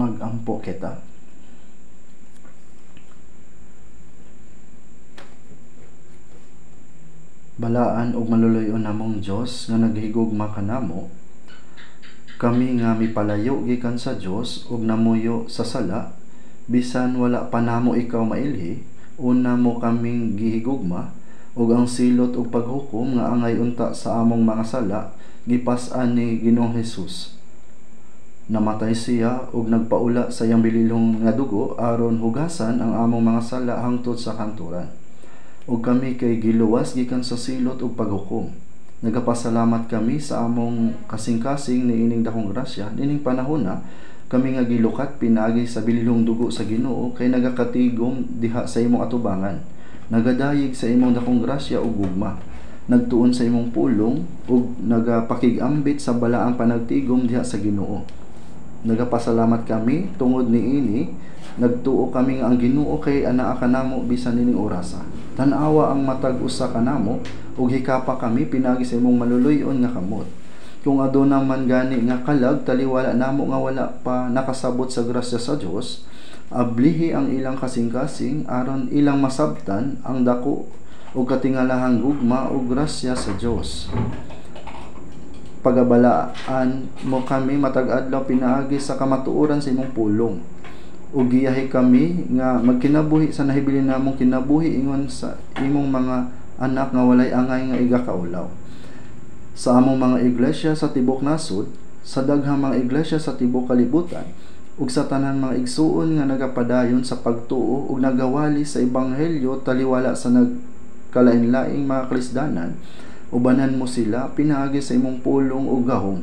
magampo kita. Balaan ug maluluyon namong Dios nga naghigugma kanamo, kami nga mipalayo gikan sa Dios ug namuyo sa sala, bisan wala pa namo ikaw mailhi, una mo kaming gihigugma, ug ang silot ug paghukom nga angay unta sa among mga sala gipas-an ni Ginoong Hesus. Namatay siya ug nagpaula sa iyang bililhong nga dugo aron hugasan ang among mga sala hangtod sa kanturan. Ug kami kay giluwas gikan sa silot ug paghukom. Nagapasalamat kami sa among kasing-kasing niining dakong grasya. Nining panahon na kami nga gilukat pinagi sa bililhong dugo sa Ginoo kay nagakatigom diha sa imong atubangan. Nagadayig sa imong dakong grasya ug gugma. Nagtuon sa imong pulong ug nagapakigambit sa balaang panagtigom diha sa Ginoo. Nagapasalamat kami tungod niini, nagtuo kami nga ang Ginoo kay anaa kanamo bisan nining orasa. Tan-awa ang matag usa kanamo ug hikapa kami pinagi sa imong maluluyon nga kamot. Kung aduna man gani nga kalag taliwala namo nga wala pa nakasabot sa grasya sa Dios, ablihi ang ilang kasing-kasing aron ilang masabtan ang dako ug katingalahang gugma ug grasya sa Dios. Pagabalaan mo kami matag adlaw pinaagi sa kamatuoran sa imong pulong. Ug giyahi kami nga magkinabuhi sa nahibilin namong kinabuhi ingon sa imong mga anak nga walay angay nga igakaulaw. Sa among mga iglesia sa tibok nasod, sa daghang mga iglesia sa tibok kalibutan, ug sa tanan mga igsuon nga nagapadayon sa pagtuo ug nagawali sa ebanghelyo taliwala sa nagkalain-laing mga Kristyanan, ubanan mo sila pinaagi sa imong pulong ug gahom.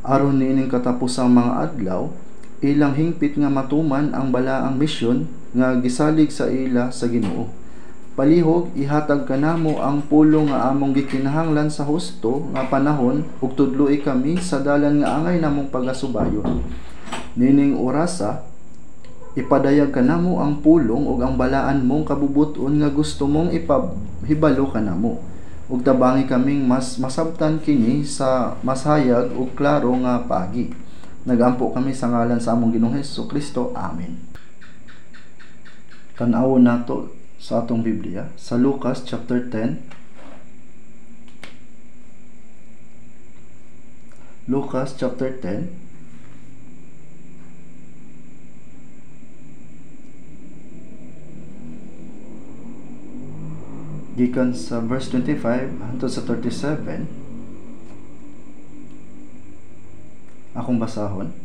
Aron niining katapusang mga adlaw, ilang hingpit nga matuman ang balaang misyon nga gisalig sa ila sa Ginoo. Palihog ihatag kanamo ang pulong nga among gikinahanglan sa husto nga panahon ug tudloi kami sa dalan nga angay namong pagasubayon. Nining orasa ipadayag kanamo ang pulong ug ang balaan mong kabubuton nga gusto mong ipahibalo kanamo. Ug tabangi kaming mas masabtan kini sa masayag ug klaro nga paagi. Nagampo kami sa ngalan sa among Ginoong Hesukristo. Amen. Tan-awon nato sa atong Biblia sa Lucas chapter 10. Lucas chapter 10 gikan sa verse 25 hangtod sa 37. Akong basahon.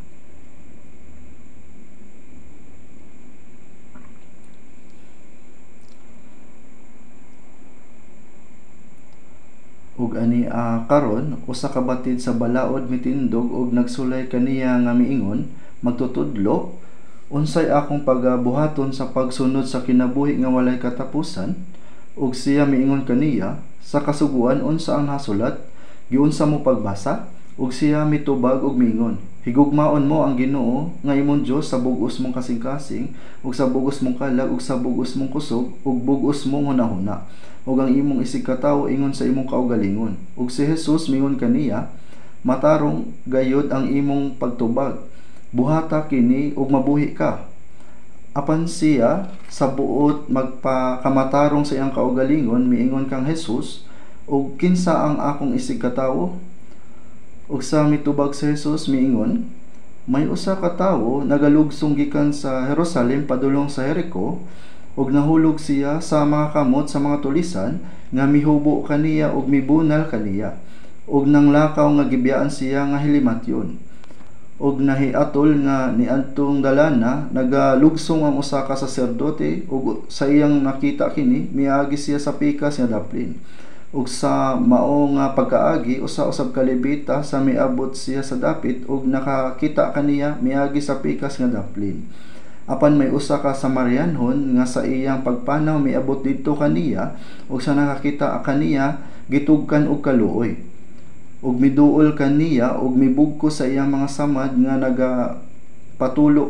Ug ani karon usa ka batid sa balaod mitindog ug nagsulay kaniya nga miingon, magtutudlo unsay akong pagabuhaton sa pagsunod sa kinabuhi nga walay katapusan. Ug siya miingon kaniya, sa kasuguan unsa ang nasulat, giunsa mo pagbasa? Ug siya mitubag ug miingon, higugmaon mo ang Ginoo nga imong Dios sa bug-os mong kasing-kasing, ug sa bug-os mong kalag, ug sa bug-os mong kusog, ug bug-os mong hunahuna, ug ang imong isig katawo ingon sa imong kaugalingon. Ug si Jesus miingon kaniya, matarong gayod ang imong pagtubag, buhata kini ug mabuhi ka. Apan siya sa buot magpakamatarong sa iyang kaugalingon, miingon kang Jesus, ug kinsa ang akong isig katawo? Ug sa mitubag sa Jesus miingon, may usa ka tawo nagalugsong gikan sa Jerusalem padulong sa Jericho, ug nahulog siya sa mga kamot sa mga tulisan nga mihubo kaniya ug mibunal kaniya, ug nanglakaw nga gibiyaan siya nga hilimatyon. Ug nahiatol nga niadtong dalana nagalugsong ang usa ka saserdote, ug sa iyang nakita kini miagi siya sa pikas nga daplin. Ug sa mao nga pagkaagi usa usab ka Levita sa miabot siya sa dapit ug nakakita kaniya miagi sa pikas nga daplin. Apan may usa ka Samarianhon nga sa iyang pagpanaw miabot didto kaniya, ug sa nakakita kaniya gitugkan og kaluoy. Ug miduol kaniya ug mibugko sa iyang mga samad nga nagapatulo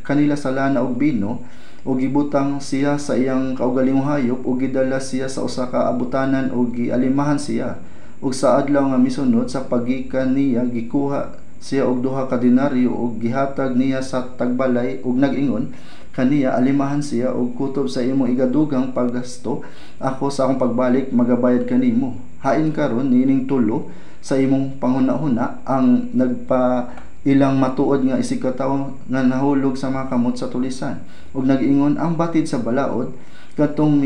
kanila sa lana ug bino, ug gibutang siya sa iyang kaugalingong hayop ug gidala siya sa usa ka abutanan ug gialimahan siya. Ug sa adlaw nga misunod sa pagikan niya gikuha siya og duha ka denaryo ug gihatag niya sa tagbalay ug nag-ingon kaniya, alimahan siya og kutob sa imong igadugang paggasto, ako sa akong pagbalik magabayad kanimo. Hain karon nining tulo sa imong panghuna-huna ang nagpa ilang matuod nga isig ka tawo nga nahulog sa mga kamot sa tulisan ug nag-ingon ang batid sa balaod katong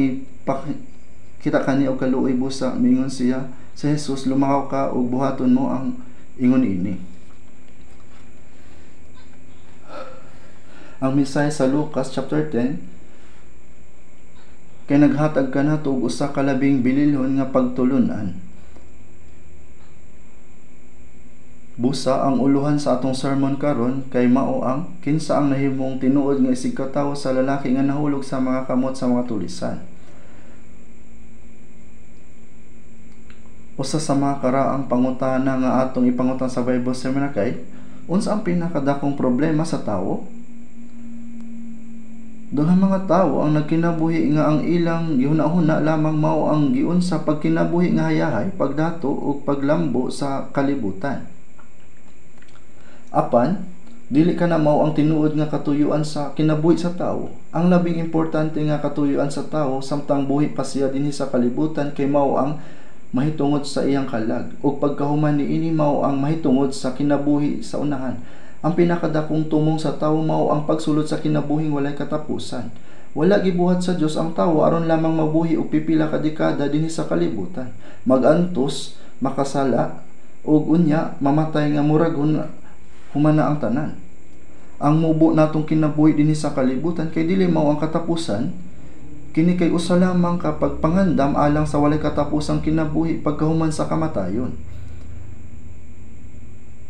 kita kani og kaluoy busa. Mingon siya sa Jesus, lumahaw ka ug buhaton mo ang ingon ini. Ang mensahe sa Lucas chapter 10, kay naghatag ka na og usa ka labing bililhon nga pagtulunan. Busa ang uluhan sa atong sermon karon kay mao ang kinsa ang nahimong tinuod nga isig ka tawo sa lalaki nga nahulog sa mga kamot sa mga tulisan. Usa sa mga karaang pangutana nga atong ipangutan sa Bible seminar kay unsa ang pinakadakong problema sa tawo? Duhang mga tawo ang nagkinabuhi nga ang ilang gihuna-huna lamang mao ang giun sa pagkinabuhi nga hayahay, pagdato ug paglambo sa kalibutan. Apan dili ka na mao ang tinuod nga katuyuan sa kinabuhi sa tawo. Ang labing importante nga katuyuan sa tawo samtang buhi pa siya dinhi sa kalibutan kay mao ang mahitungod sa iyang kalag ug pagkahuman niini mao ang mahitungod sa kinabuhi sa unahan. Ang pinakadakong tumong sa tawo mao ang pagsulod sa kinabuhing walay katapusan. Wala gibuhat sa Dios ang tawo aron lamang mabuhi og pipila ka dekada dinhi sa kalibutan, magantos, makasala ug unya mamatay nga murag humana ang tanan. Ang mubo natong kinabuhi dinhi sa kalibutan kay dili mao ang katapusan. Kini kay usa lamang ka pagpangandam alang sa walay katapusang kinabuhi pagkahuman sa kamatayon.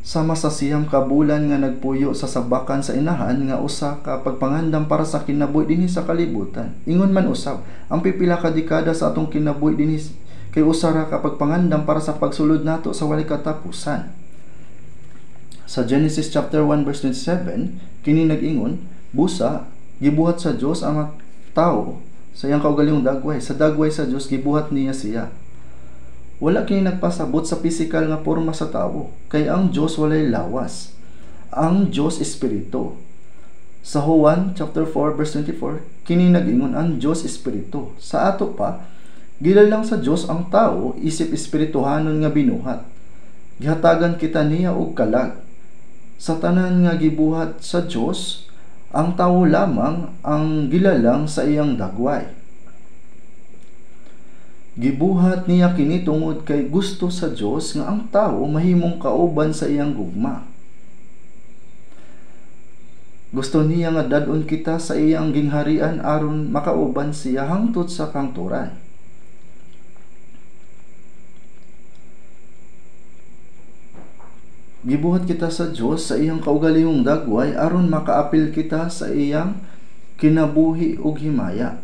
Sama sa siyam ka bulan nga nagpuyo sa sabakan sa inahan nga usa ka pagpangandam para sa kinabuhi dinhi sa kalibutan. Ingon man usab, ang pipila ka dekada sa atong kinabuhi dinhi kay usa ra ka pagpangandam para sa pagsulod nato sa walay katapusan. Sa Genesis chapter 1 verse 27, kini nag-ingon, busa gibuhat sa Dios ang mga tawo sa iyang kaugalingong dagway. Sa dagway sa Dios gibuhat niya siya. Wala kini nagpasabot sa pisikal nga porma sa tawo, kay ang Dios walay lawas. Ang Dios espiritu. Sa Juan chapter 4 verse 24, kini nag-ingon ang Dios espiritu. Sa ato pa, gilalang sa Dios ang tawo isip espirituhanon nga binuhat. Gihatagan kita niya og kalag. Sa tanan nga gibuhat sa Dios, ang tawo lamang ang gilalang sa iyang dagway. Gibuhat niya kini tungod kay gusto sa Dios nga ang tawo mahimong kauban sa iyang gugma. Gusto niya nga dad-on kita sa iyang gingharian aron makauban siya hangtod sa kangturan. Gibuhat kita sa Dios sa iyang kaugalingong dagway aron makaapil kita sa iyang kinabuhi ug himaya.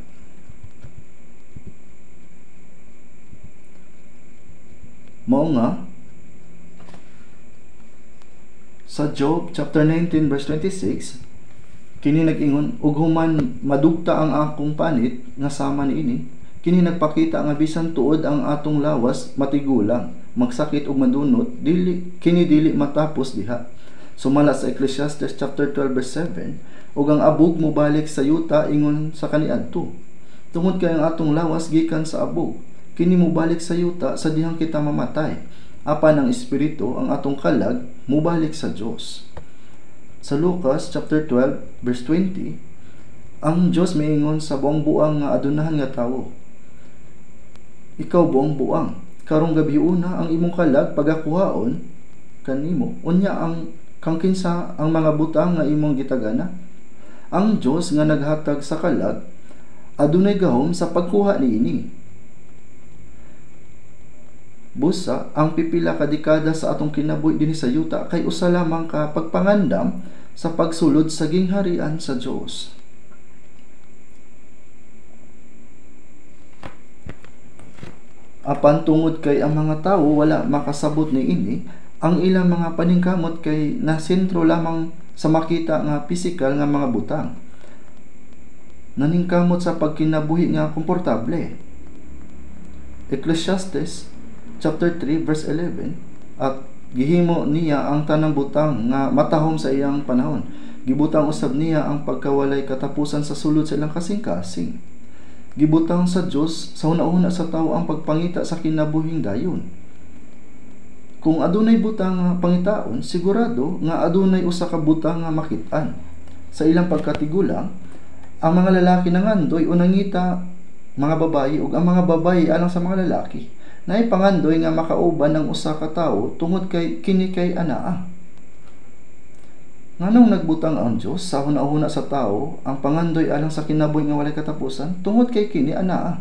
Mao nga sa Job chapter 19 verse 26, kini nag-ingon, ug human madugta ang akong panit nga sama niini, kini nagpakita nga bisan tuod ang atong lawas matigulang, magsakit ug madunot, dili matapos diha. Sumala sa Ecclesiastes chapter 12 verse 7, ug ang abog mo balik sa yuta ingon sa kaniadto. Tungod kay ang atong lawas gikan sa abog, kini mo balik sa yuta sa dihang kita mamatay. Apan ang espiritu, ang atong kalag, mubalik sa Dios. Sa Lucas chapter 12 verse 20, ang Dios miingon sa buang buang nga adunahan nga tawo, ikaw buang buang, karong gabi una ang imong kalag pagakuhaon kanimo, unya ang kang kinsa ang mga butang nga imong gitagana. Ang Dios nga naghatag sa kalag adunay gahom sa pagkuha niini. Busa ang pipila ka dekada sa atong kinabuhi dinhi sa yuta kay usa lamang ka pagpangandam sa pagsulod sa gingharian sa Dios. Apan tungod kay ang mga tawo wala makasabot niini, ang ilang mga paningkamot kay nasentro lamang sa makita nga pisikal nga mga butang. Naningkamot sa pagkinabuhi nga komportable. Ecclesiastes chapter 3 verse 11 at gihimo niya ang tanang butang nga matahom sa iyang panahon. Gibutang usab niya ang pagkawalay katapusan sa sulod sa ilang kasing-kasing. Gibutang sa Dios sa una-una sa tawo ang pagpangita sa kinabuhing dayon. Kung adunay butang nga pangitaon, sigurado nga adunay usa ka butang nga makit-an. Sa ilang pagkatigulang, ang mga lalaki nangandoy o nangita mga babayi ug ang mga babayi alang sa mga lalaki. Naay pangandoy nga makauban ng usa ka tawo tungod kay kini kay anaa. Nganong nagbutang ang Dios sa hunahuna sa tawo ang pangandoy alang sa kinabuhi nga walay katapusan tungod kay kini anaa.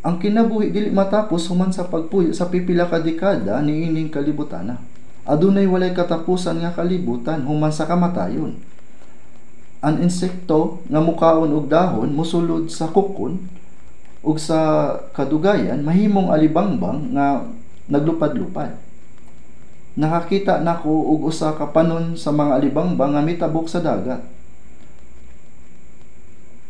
Ang kinabuhi dili matapos human sa pagpuyo sa pipila ka dekada niining kalibutan. Adunay walay katapusan nga kalibutan human sa kamatayon. Ang insekto nga mukaon og dahon mosulod sa kukon ug sa kadugayan mahimong alibangbang nga naglupad-lupad. Nakakita nako og usa ka panon sa mga alibangbang nga mitabok sa dagat.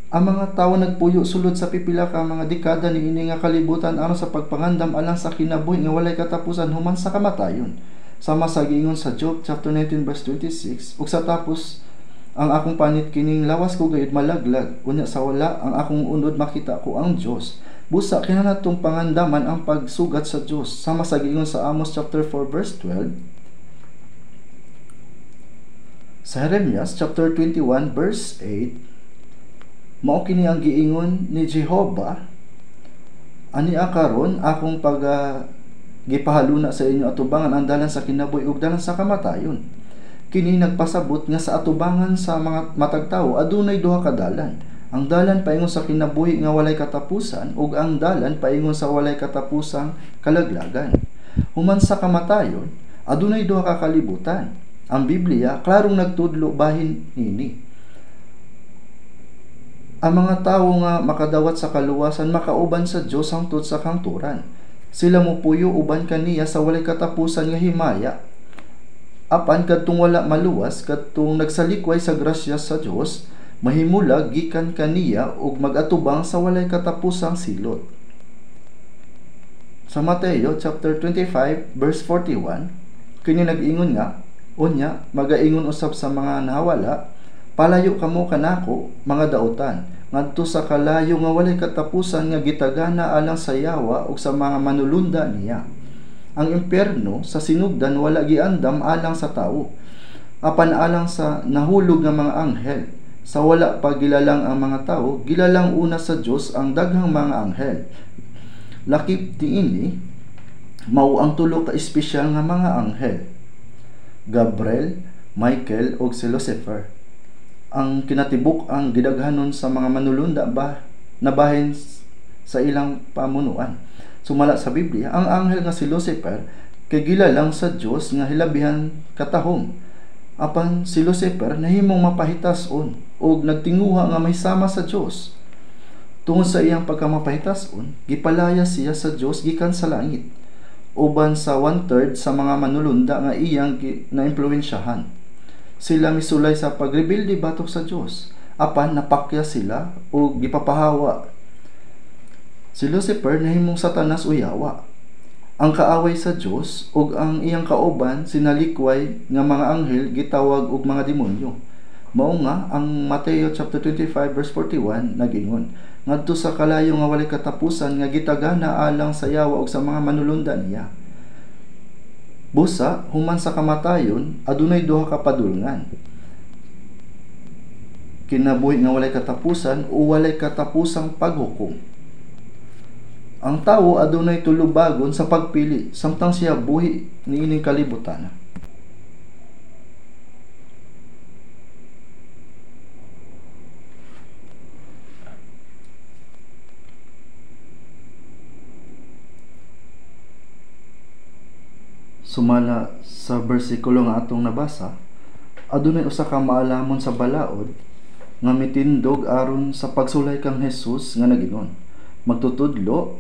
Ang mga tawo nagpuyo sulod sa pipila ka mga dekada niini nga kalibutan aron sa pagpangandam alang sa kinabuhi nga walay katapusan human sa kamatayon. Sama sa giingon sa Job chapter 19 verse 26 ug sa tapos ang akong panit kining lawas ko gayud malaglag, unya sa wala ang akong unod makita ko ang Dios. Busa kinahanglan pangandaman ang pagsugat sa Dios. Sama sa giingon sa Amos chapter 4 verse 12. Sa Jeremias chapter 21 verse 8, mao kini ang giingon ni Jehovah, ani karon akong gipahaluna sa inyo atubangan ang dalan sa kinabuhi ug dalan sa kamatayon. Kini nagpasabot nga sa atubangan sa mga matagtawo adunay duha ka dalan. Ang dalan paingon sa kinabuhi nga walay katapusan ug ang dalan paingon sa walay katapusang kalaglagan. Human sa kamatayon, adunay duha ka kalibutan. Ang Biblia klarong nagtudlo bahin nini. Ang mga tawo nga makadawat sa kaluwasan makauban sa Dios hangtod sa kangturan. Sila mopuyo uban kaniya sa walay katapusan nga himaya. Apan kadtong wala maluwas, kadtong nagsalikway sa grasya sa Dios, mahimulag gikan kaniya ug magatubang sa walay katapusang silot. Sa Mateo chapter 25 verse 41, kini nag-ingon nga, unya magaingon usab sa mga nahawala, palayo kamo kanako mga daotan, ngadto sa kalayo nga walay katapusan nga gitagana alang sa yawa ug sa mga manulunda niya. Ang impierno sa sinugdan wala giandam alang sa tao, apan alang sa nahulog nga mga anghel. Sa wala pa gilalang ang mga tao, gilalang una sa Dios ang daghang mga anghel. Lakip tiini mao ang tulo ka espesyal nga mga anghel, Gabriel, Michael ug si Lucifer. Ang kinatibuk ang gidaghanon sa mga manulunda nabahin sa ilang pamunuan. Sumala sa Biblia, ang anghel nga si Lucifer kay gilalang sa Dios nga hilabihan katahom. Apan si Lucifer nahimong mapahitason ug nagtinguha nga may sama sa Dios. Tungod sa iyang pagkamapahitason, gipalaya siya sa Dios gikan sa langit, uban sa 1/3 sa mga manulunda nga iyang naimpluwensyahan. Sila misulay sa pagrebelde batok sa Dios, apan napakya sila ug gipapahawa. Si Lucifer nahimong Satanas o yawa, ang kaaway sa Dios ug ang iyang kauban sinalikway nga mga anghel gitawag og mga demonyo. Mao nga ang Mateo chapter 25 verse 41 nag-ingon, ngadto sa kalayo nga walay katapusan nga gitagana alang sa yawa ug sa mga manulunda niya. Busa human sa kamatayon adunay duha ka padulngan. Kinabuhi nga walay katapusan o walay katapusang paghukom. Ang tawo adunay tulubagon sa pagpili samtang siya buhi niining kalibutan. Sumala sa bersikulo nga atong nabasa, adunay usa ka maalamon sa balaod nga mitindog aron sa pagsulay kang Hesus nga nag-ingon, magtutudlo,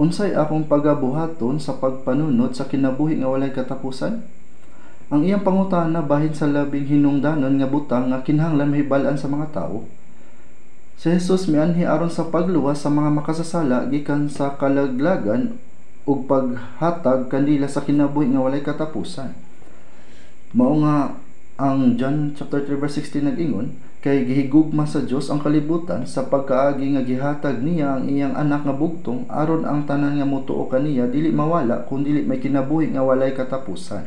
unsay akong pagabuhaton sa pagpanunod sa kinabuhi nga walay katapusan? Ang iyang pangutana bahin sa labing hinungdanon nga butang nga kinahanglan mahibal-an sa mga tao. Si Jesus mianhi aron sa pagluwas sa mga makasasala gikan sa kalaglagan ug paghatag kanila sa kinabuhi nga walay katapusan. Mao nga ang John chapter 3 verse 16 nag-ingon, kay gihigugma sa Dios ang kalibutan sa pagkaagi nga gihatag niya ang iyang anak nga bugtong aron ang tanan nga motuo kaniya dili mawala kun dili may kinabuhi nga walay katapusan.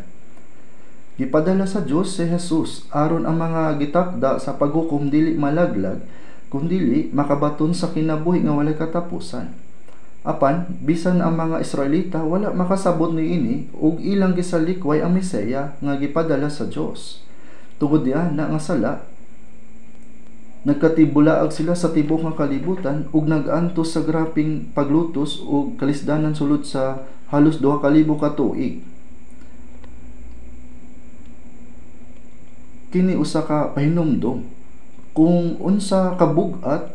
Gipadala sa Dios si Jesus aron ang mga gitakda sa paghukom dili malaglag kun dili makabaton sa kinabuhi nga walay katapusan. Apan bisan ang mga Israelita wala makasabot niini ug ilang gisalikway ang Mesaya nga gipadala sa Dios. Tungod diha na nga sala nagkatibulaag sila sa tibok nga kalibutan ug nag-antos sa graping paglutos ug kalisdanan sulod sa halos 2,000 ka tuig. Kini usa ka pahinumdom kung unsa kabug-at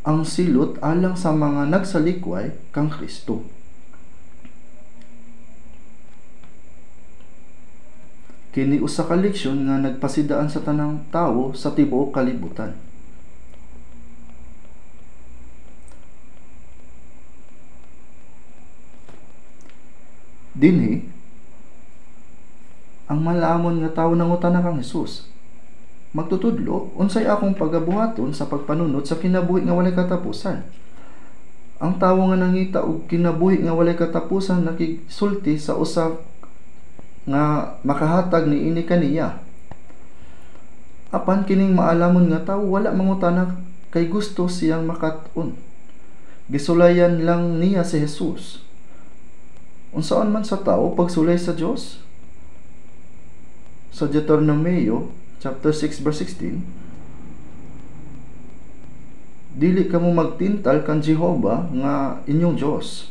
ang silot alang sa mga nagsalikway kang Kristo. Kini usa ka leksyon nga nagpasidaan sa tanang tawo sa tibuok kalibutan. Dinhi ang malamon nga tawo nangutana kang Hesus, magtutudlo unsay akong pagabuhaton sa pagpanunot sa kinabuhi nga walay katapusan. Ang tawo nga nangita og kinabuhi nga walay katapusan nakisulti sa usa nga makahatag niini kaniya. Apan kining maalamon nga tawo wala mangutana kay gusto siyang makat-on. Gisulayan lang niya si Jesus. Unsaon man sa tawo pagsulay sa Dios? Sa Deuteronomio chapter 6 verse 16, dili kamo magtintal kan Jehova nga inyong Dios.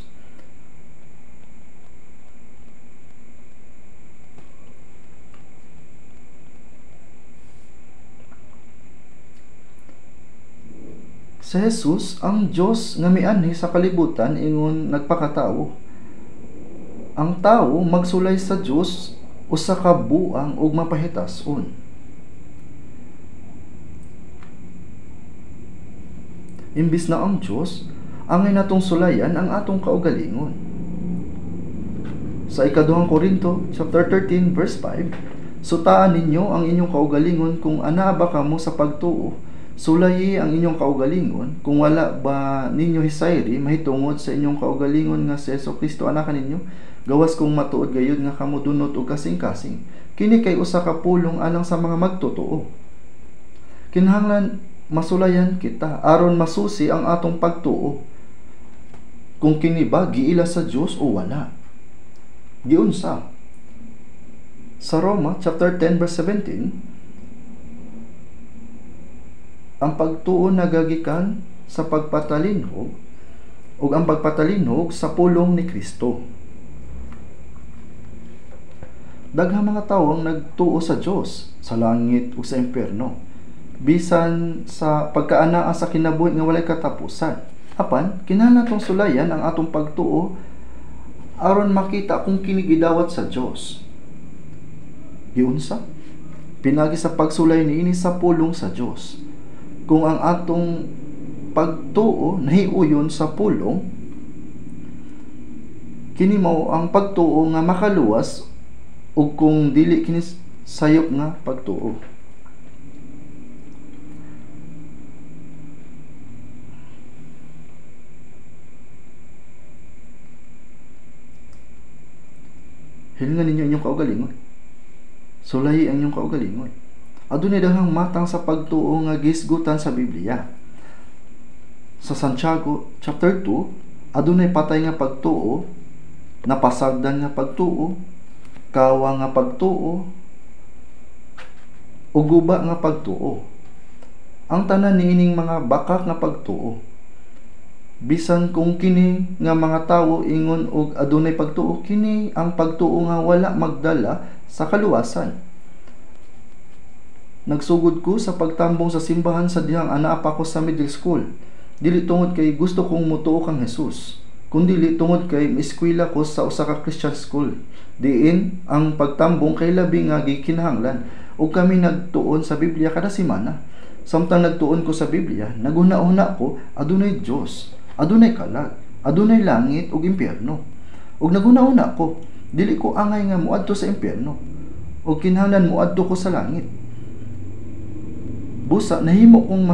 Sa Jesus ang Dios nga mianhi sa kalibutan ingon nagpakatawo. Ang tawo magsulay sa Dios usa ka buang ug mapahitason. Imbis na ang Dios angay natong sulayan ang atong kaugalingon. Sa ikaduhang Korinto chapter 13 verse 5, sutaan ninyo ang inyong kaugalingon kung ana ba kamo sa pagtuo. Sulayi ang inyong kaugalingon kung wala ba ninyo hisayri mahitungod sa inyong kaugalingon nga si Jesucristo anak ninyo. Gawas kung matuod gayud nga kamo dunot og kasing-kasing. Kini kay usa ka pulong alang sa mga magtotoo. Kinahanglan masulayan kita aron masusi ang atong pagtuo. Kung kini ba giila sa Dios o wala. Giunsa? Sa Roma chapter 10 verse 17, ang pagtuo nagagikan sa pagpatalinhog ug ang pagpatalinhog sa pulong ni Kristo. Daghang mga tawo ang nagtuo sa Dios, sa langit ug sa impierno, bisan sa pagkaanaa sa kinabuhi nga walay katapusan. Apan kinahanglan natong sulayan ang atong pagtuo aron makita kung kini gidawat sa Dios. Giunsa? Pinagi sa pagsulay niini sa pulong sa Dios. Kung ang atong pagtuo nahiuyon sa pulong, kini mao ang pagtuo nga makaluwas ug kung dili kini sayop nga pagtuo. Hilingan ninyo inyong kaugalingon. Sulayi ang inyong kaugalingon. Adunay daghang matang sa pagtuo nga gisgutan sa Biblia. Sa Santiago chapter 2, adunay patay nga pagtuo, napasagdan nga pagtuo, kawa nga pagtuo, ug guba nga pagtuo. Ang tanan niining mga bakak nga pagtuo. Bisan kung kini nga mga tawo ingon og adunay pagtuo, kini ang pagtuo nga wala magdala sa kaluwasan. Nagsugod ko sa pagtambong sa simbahan sa dihang anaa pa ko sa middle school. Dili tungod kay gusto kong mutuo kang Jesus, kundi tungod kay eskwela ko sa usa ka Christian school. Diin ang pagtambong kay labi nga gikinahanglan ug kami nagtuon sa Biblia kada semana. Samtang nagtuon ko sa Biblia, naguna-una ko adunay Dios, adunay kalag, adunay langit ug impyerno. ug naguna-una ko, dili ko angay nga muadto sa impyerno, ug kinahanglan muadto ko sa langit. Busa nahimo kong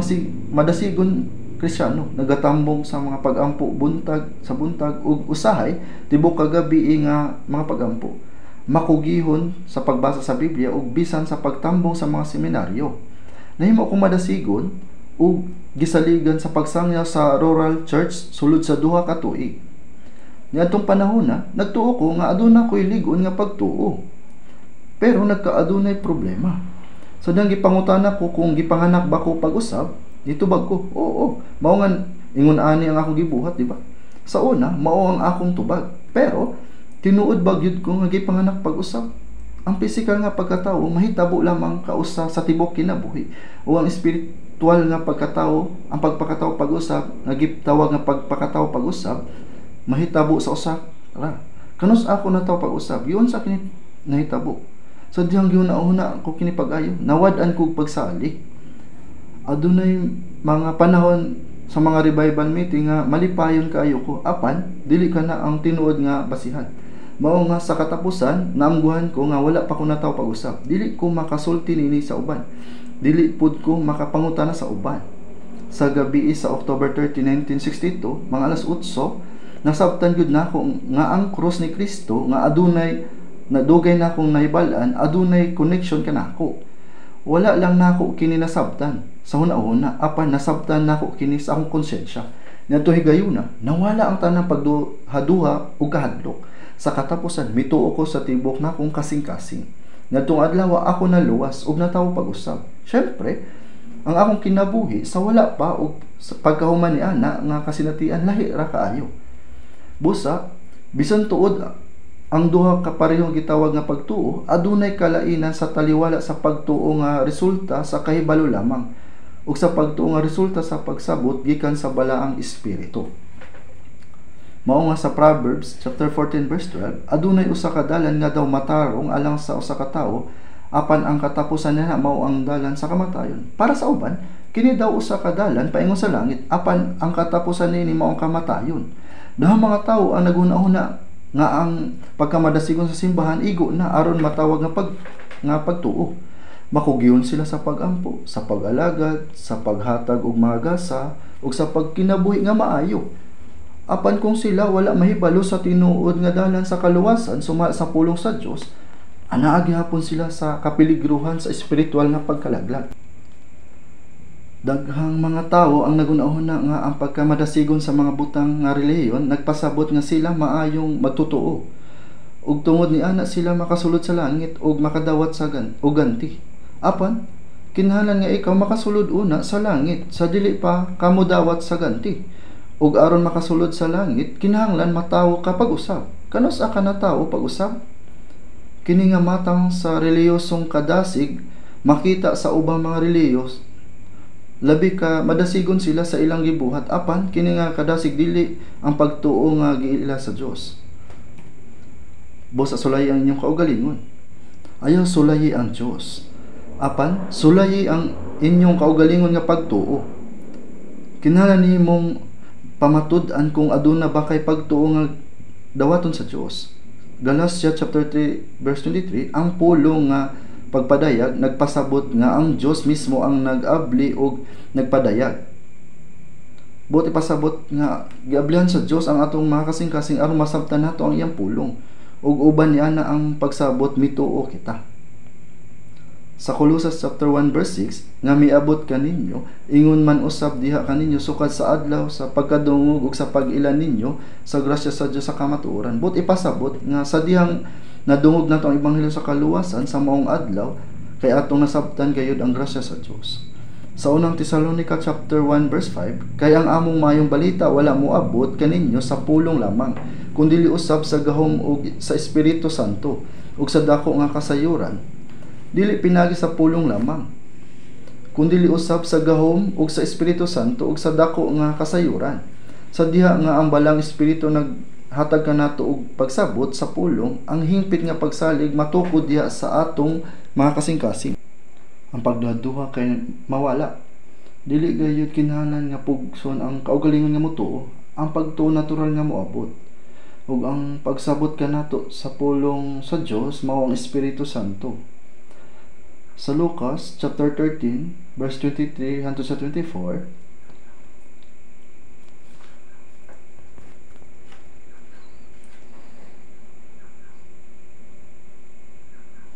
madasigon Kristiyano, nagatambong sa mga pagampo buntag ug usahay tibok kagabi nga mga pagampo, makugihon sa pagbasa sa Biblia ug bisan sa pagtambong sa mga seminaryo. Nahimo kong madasigon ug gisaligan sa pagsangyaw sa rural church sulod sa 2 ka tuig. Niadtong panahon na nagtuo ko nga aduna ko'y lig-on nga pagtuo, pero nagkaadunay problema. So dang gipangutana ko kung gipanganak ba ko pag-usab, nitubag ko, oo, mao nga ingon ani ang akong gibuhat, di ba? Sa una, mao ang akong tubag, pero tinuod ba gyud ko nga gipanganak pag-usab? Ang pisikal nga pagkatao mahitabo lamang kausa sa tibok kinabuhi, o ang espiritual nga pagkatao, ang pagpakatao pag-usab nga gitawag nga pagpakatao pag-usab mahitabo sa usa ra. Kanus ako nataw pag-usab, yun sa kini nahitabo. So dihang giuna-una ko kini pag-ayo, nawad-an ko pagsali. Adunay mga panahon sa mga revival meeting nga malipayon kaayo ko, apan dili ka na ang tinuod nga basihan. Mao nga sa katapusan naamguhan ko nga wala pa ko nataw pag-usab, dili ko makasulti nini sa uban, dili pud ko makapangutana sa uban. Sa gabi sa October 30, 1962, mga alas 8, nasabtan gyud nako nga ang krus ni Kristo nga adunay nadugay na akong nahibal-an, adunay connection kanako. Wala lang nako kini nasabtan sa una-una, apan nasabtan nako kini sa akong konsensya. Ngadto higayuna nawala ang tanang pagduha ug kahadlok. Sa katapusan mituo ko sa tibok na akong kasing-kasing. Ngadtong adlaw ako naluwas ug natawo pag-usab. Syempre, ang akong kinabuhi sa wala pa ug sa pagkahuman ni ana nga kasinatian lahi ra kaayo. Busa bisan tuod ang duha ka parehong gitawag nga pagtuo, adunay kalainan sa taliwala sa pagtuo nga resulta sa kahibalo lamang, ug sa pagtuo nga resulta sa pagsabot gikan sa balaang espiritu. Mao nga sa Proverbs chapter 14 verse 12, adunay usa ka dalan nga daw matarong alang sa usa ka tawo, apan ang katapusan niya mao ang dalan sa kamatayon. Para sa uban, kini daw usa ka dalan paingon sa langit, apan ang katapusan niini mao ang kamatayon. Daha mga tawo ang naguna-una nga ang pagkamadasigon sa simbahan igo na aron matawag nga pagtuo. Makugihon sila sa pagampo, sa pag-alagad, sa paghatag og mga gasa, ug sa pagkinabuhi nga maayo. Apan kung sila wala mahibalo sa tinuod nga dalan sa kaluwasan suma sa pulong sa Dios, anaa gihapon sila sa kapiligruhan sa espiritual nga pagkalaglag. Daghang mga tawo ang nagunahuna nga ang pagkamadasigon sa mga butang nga relihiyon nagpasabot nga sila maayong magtutuo, ug tungod ni ana sila makasulod sa langit ug makadawat sa ganti. Apan kinahanglan nga ikaw makasulod una sa langit sa dili pa kamo dawat sa ganti, ug aron makasulod sa langit kinahanglan matawo ka pag-usab. Kanus ka na tawo pag-usab? Kini nga matang sa relihiyosong kadasig makita sa ubang mga relihiyos, labi ka madasigon sila sa ilang gibuhat, apan kini nga kadasig dili ang pagtuo nga giila sa Dios. Busa sulayi ang inyong kaugalingon. Ayaw sulayi ang Dios, apan sulayi ang inyong kaugalingon nga pagtuo. Kinahanglan nimong pamatud-an kung aduna ba kay pagtuo nga dawaton sa Dios. Galatia chapter 3 verse 23, ang pulong nga pagpadayag nagpasabot nga ang Dios mismo ang nag-abli og nagpadayag. Buti pasabot nga giablihan sa Dios ang atong mga kasing-kasing aron masabtan nato ang iyang pulong, ug uban niya na ang pagsabot mituo kita. Sa Colossus chapter 1 verse 6 nga miabot kaninyo ingon man usab diha kaninyo sukad sa adlaw sa pagkadungog ug sa pag-ilan ninyo sa grasya sa Dios sa kamatuoran. Buti pasabot nga sa dihang nadungog nato ang ebanghelyo sa kaluwasan sa maong adlaw kay atong nasabtan gayud ang grasya sa Dios. Sa unang Tesalonica chapter 1 verse 5, kay ang among mayong balita wala moabot kaninyo sa pulong lamang, kundi usab sa gahom ug sa Espiritu Santo ug sa dako nga kasayuran. Dili pinagi sa pulong lamang, kundi usab sa gahom ug sa Espiritu Santo ug sa dako nga kasayuran. Sa diha nga ang balang espiritu hatag kanato og pagsabot sa pulong, ang hingpit nga pagsalig matukod diha sa atong mga kasing-kasing. Ang pagduha-duha kay mawala. Dili gayud kinahanglan nga pugson ang kaugalingon nga motuo, ang pagtuo natural nga moabot. ug ang pagsabot kanato sa pulong sa Dios mao ang Espiritu Santo. Sa Lucas chapter 13 verse 23 hangtod sa 24,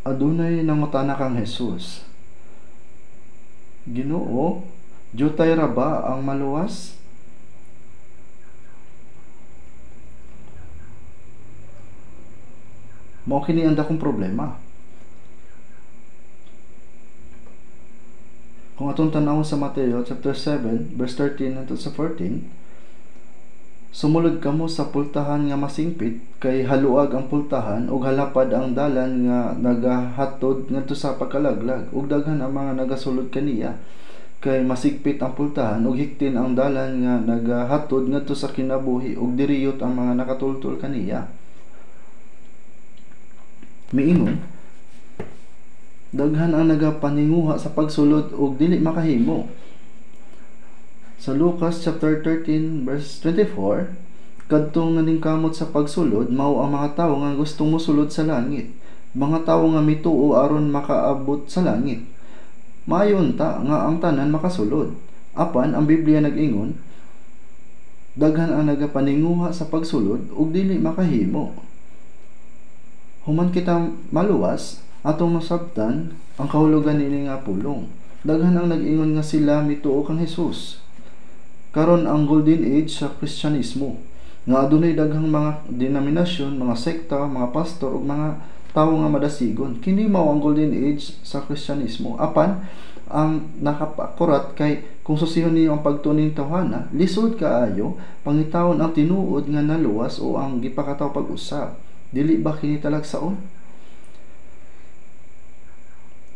adunay nangutana kang Jesus, Ginoo, diutay ra ba ang maluwas? Mao kini ang dakong problema. Kung atong tanawon sa Mateo chapter 7 verse 13 hangtod sa 14, sumulod kamo sa pultahan nga masingpit, kay haluag ang pultahan ug halapad ang dalan nga nagahatod ngadto sa pagkalaglag, ug daghan ang mga nagasulod kaniya. Kay masigpit ang pultahan ug hiktin ang dalan nga nagahatod ngadto sa kinabuhi, ug diriyot ang mga nakatultol kaniya. Miingon, daghan ang nagapaninguha sa pagsulod ug dili makahimo. Sa Lucas chapter 13 verse 24, kadtong naningkamot sa pagsulod mao ang mga tawo nga gustong mosulod sa langit, mga tawo nga mituo aron makaabot sa langit. Maayon ta nga ang tanan makasulod. Apan ang Biblia nag-ingon, daghan ang nagapaninguha sa pagsulod ug dili makahimo. Human kita maluwas, atong masabtan ang kahulugan nini nga pulong. Daghan ang nag-ingon nga sila mituo kang Hesus. Karon ang golden age sa Kristyanismo, nga adunay daghang mga denominasyon, mga sekta, mga pastor ug mga tawo nga madasigon. Kini mao ang golden age sa Kristyanismo. Apan ang nakapakurat kay kung susihon niyo ang pagtuning tawhana, lisod kaayo pangitawon ang tinuod nga naluwas o ang gipakataw pag-usab. Dili ba kini talagsaon?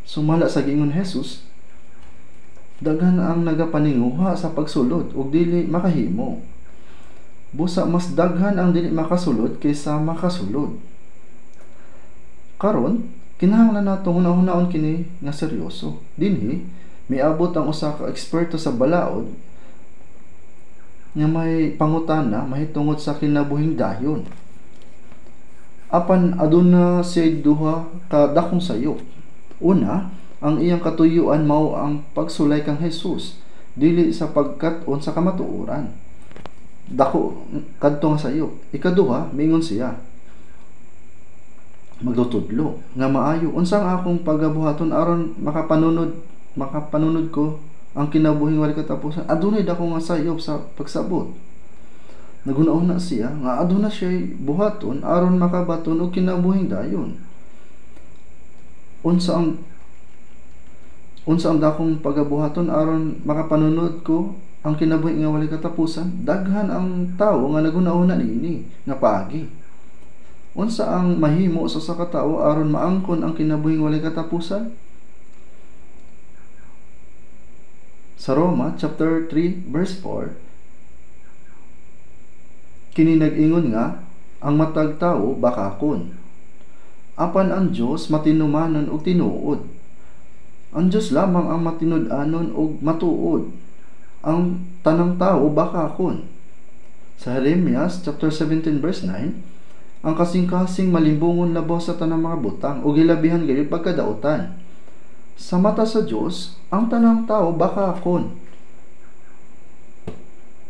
Sumala sa giingon Jesus, daghan ang nagapaninguha sa pagsulod ug dili makahimo. Busa mas daghan ang dili makasulod kaysa makasulod. Karon, kinahanglan nato hunahon kini nga seryoso. Dinhi miabot ang usa ka eksperto sa balaod nga may pangutana mahitungod sa kinabuhing dayon. Apan aduna siya duha ka dakong sayop. Una, ang iyang katuyuan mao ang pagsulay kang Jesus, dili sa pagkat-on sa kamatuoran. Dako kadto nga sayop. Ikaduha, mingon siya, magtutudlo nga maayo unsang akong pagabuhaton aron makapanunod ko ang kinabuhing wali katapusan. Adunay dako nga sayop sa pagsabot. Naguna-una siya nga aduna siya buhaton aron makabaton og kinabuhing dayon. Unsa ang dakong pagabuhaton aron makapanunod ko ang kinabuhi nga walay katapusan? Daghan ang tawo nga naguna-una niini nga paagi. Unsa ang mahimo sa usa ka tawo aron maangkon ang kinabuhing walay katapusan? Sa Roma chapter 3 verse 4, kini nag-ingon nga ang matag tawo bakakon. Apan ang Dios matinumanon ug tinuod. Ang Dios lamang ang matinud-anon ug matuod. Ang tanang tawo bakakon. Sa Jeremias chapter 17 verse 9, ang kasing-kasing malimbungon labaw sa tanang mga butang ug hilabihan gayud pagkadautan. Sa mata sa Dios, ang tanang tawo bakakon.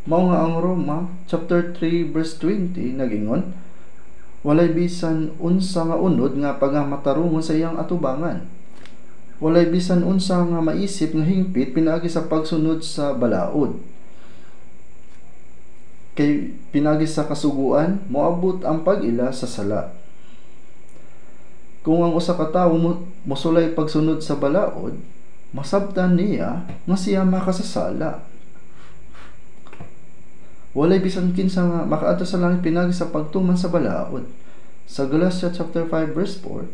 Mao nga ang Roma chapter 3 verse 20 nagingon, walay bisan unsa nga unod nga pagamatarungon sa iyang atubangan. Walay bisan unsa nga maisip nga hingpit pinaagi sa pagsunod sa balaod. Kay pinaagi sa kasuguan moabot ang pag-ila sa sala. Kung ang usa ka tawo mosulay pagsunod sa balaod, masabtan niya nga siya makasasala. Walay bisan kinsa nga makaadto sa langit pinagi sa pagtuman sa balaod. Sa Galatia chapter 5 verse 4,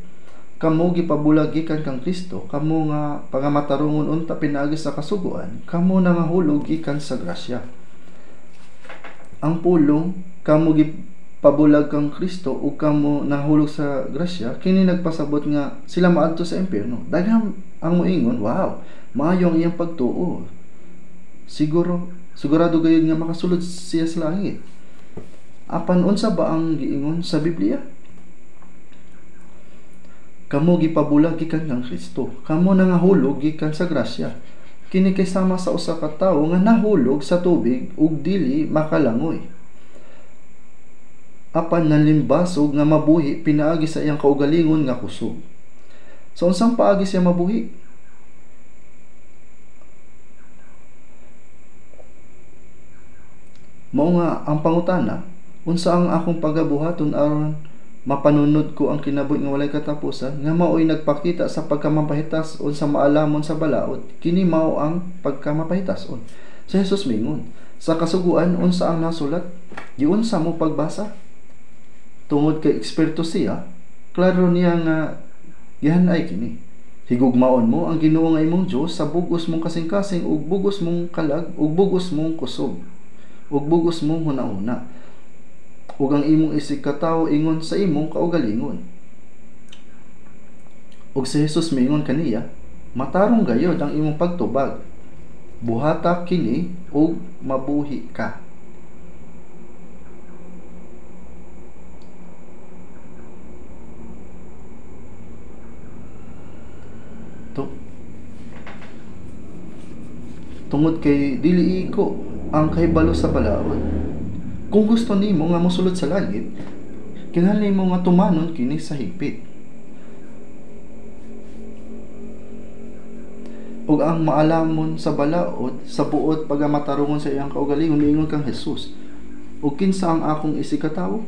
kamo gipabulag gikan kang Kristo, kamo nga pangamatarungon unta pinagi sa kasuguan, kamo nangahulog gikan sa grasya. Ang pulong kamo gipabulag kang Kristo ug kamo nahulog sa grasya, kini nagpasabot nga sila maadto sa impierno. Daghang ang moingon, wow, maayo ang iyang pagtuo. Sigurado gayud nga makasulod siya sa langit. Apan unsa ba ang giingon sa Biblia? Kamo gipabulag gikan kang Kristo. Kamo nangahulog gikan sa grasya. Kini kay sama sa usa ka tawo nga nahulog sa tubig ug dili makalangoy. Apan nanlimbasog nga mabuhi pinaagi sa iyang kaugalingon nga kusog. So unsang paagi siya mabuhi? Mao nga ang pangutana, unsa ang akong pagabuhaton aron mapanunod ko ang kinabuhi nga walay katapusan nga mao'y nagpakita sa pagkamapahitas-on sa maalamon sa balaod. Kini mao ang pagkamapahitas-on. Sa Jesus mingon, sa kasuguan unsa ang nasulat? Giunsa mo pagbasa? Tungod kay eksperto siya, klaro niya nga gihanay kini. Higugmaon mo ang Ginoo nga imong Dios sa bugos mong kasing-kasing ug bugos mong kalag ug bugos mong kusog ug bugos mong hunahuna. Ug ang imong isig katawo ingon sa imong kaugalingon. Ug si Jesus mingon kaniya, matarong gayod ang imong pagtubag. Buhata kini ug mabuhi ka. Tungod kay dili iko ang kahibalo sa balaod. Kung gusto nimo nga mosulod sa langit, kinahanglan nimo nga tumanon kini sa higpit. Ug ang maalamon sa balaod sa buot pagamatarungon sa iyang kaugalingon niingon kang Jesus. Ug kinsa ang akong isikatawo?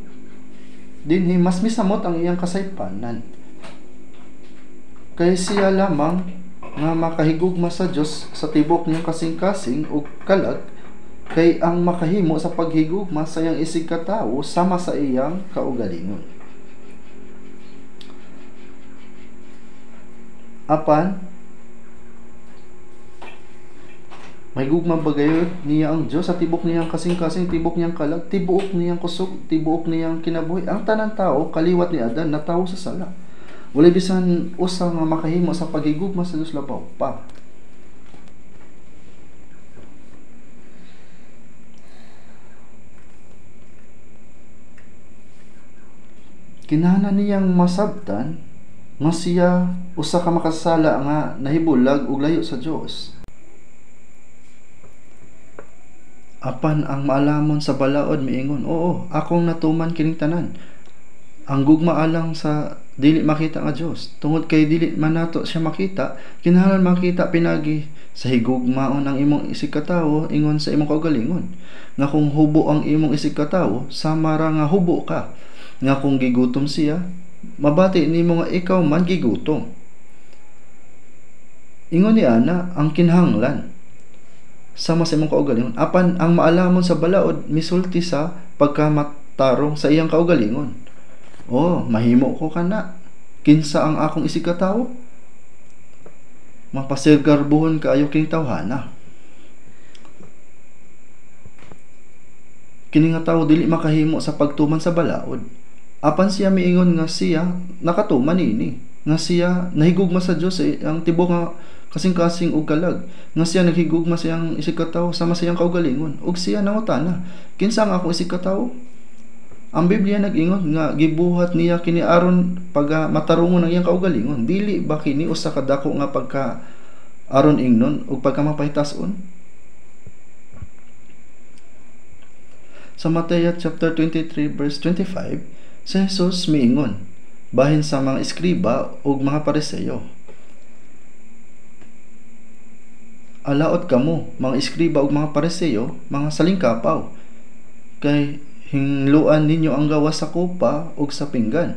Dinhi mas misamot ang iyang kasaypanan. Kay siya lamang nga makahigugma sa Dios sa tibok niyang kasing-kasing ug kalag, kay ang makahimo sa paghigugma sa iyang isig katawo sama sa iyang kaugalingon. Apan may gugma bagayod niya ang Dios sa tibok niyang kasing-kasing, tibok niyang kalag, tibuok niyang kusog, tibuok niyang kinabuhi. Ang tanan tao kaliwat ni Adan natawo sa sala. Walay bisan usa nga makahimo sa paghigugma sa Dios labaw pa. Kinahanglan niyang masabtan nga siya usa ka makasala nga nahibulag ug layo sa Dios. Apan ang maalamon sa balaod miingon, oo, akong natuman kining tanan. Ang gugma alang sa dili makita nga Dios. Tungod kay dili man nato siya makita, kinahanglan makita pinagi sa higugmaon ang imong isig katawo ingon sa imong kaugalingon. Nga kung hubo ang imong isig katawo, sama ra nga hubo ka. Nga kung gigutom siya, mabati nimo nga ikaw man gigutom. Ingon ni ana ang kinahanglan sama sa imong kaugalingon. Apan ang maalamon sa balaod misulti sa pagkamatarong sa iyang kaugalingon. Oh, mahimo ko kana. Kinsa ang akong isig katawo? Mapasirgarbuhon kaayo king tawhana. Kini nga tawo dili makahimo sa pagtuman sa balaod. Apan siya miingon nga siya nakatuman ini. Nga siya nahigugma sa Dios ang tibok nga kasing-kasing ug kalag. Nga siya naghigugma sa iyang isig katawo sama sa iyang kaugalingon. Ug siya nangutana, kinsa ang akong isig katawo? Ang Biblia nag-ingon nga gibuhat niya kini aron pag matarungon ang iyang kaugalingon. Dili ba kini usa ka dako nga pagka aron ingnon ug pagkamapahitason? Sa Mateo chapter 23 verse 25, si Jesus miingon bahin sa mga eskriba ug mga Pariseo, alaot kamo mga eskriba ug mga Pariseo, mga salingkapaw, kay hingluan ninyo ang gawas sa kupa ug sa pinggan.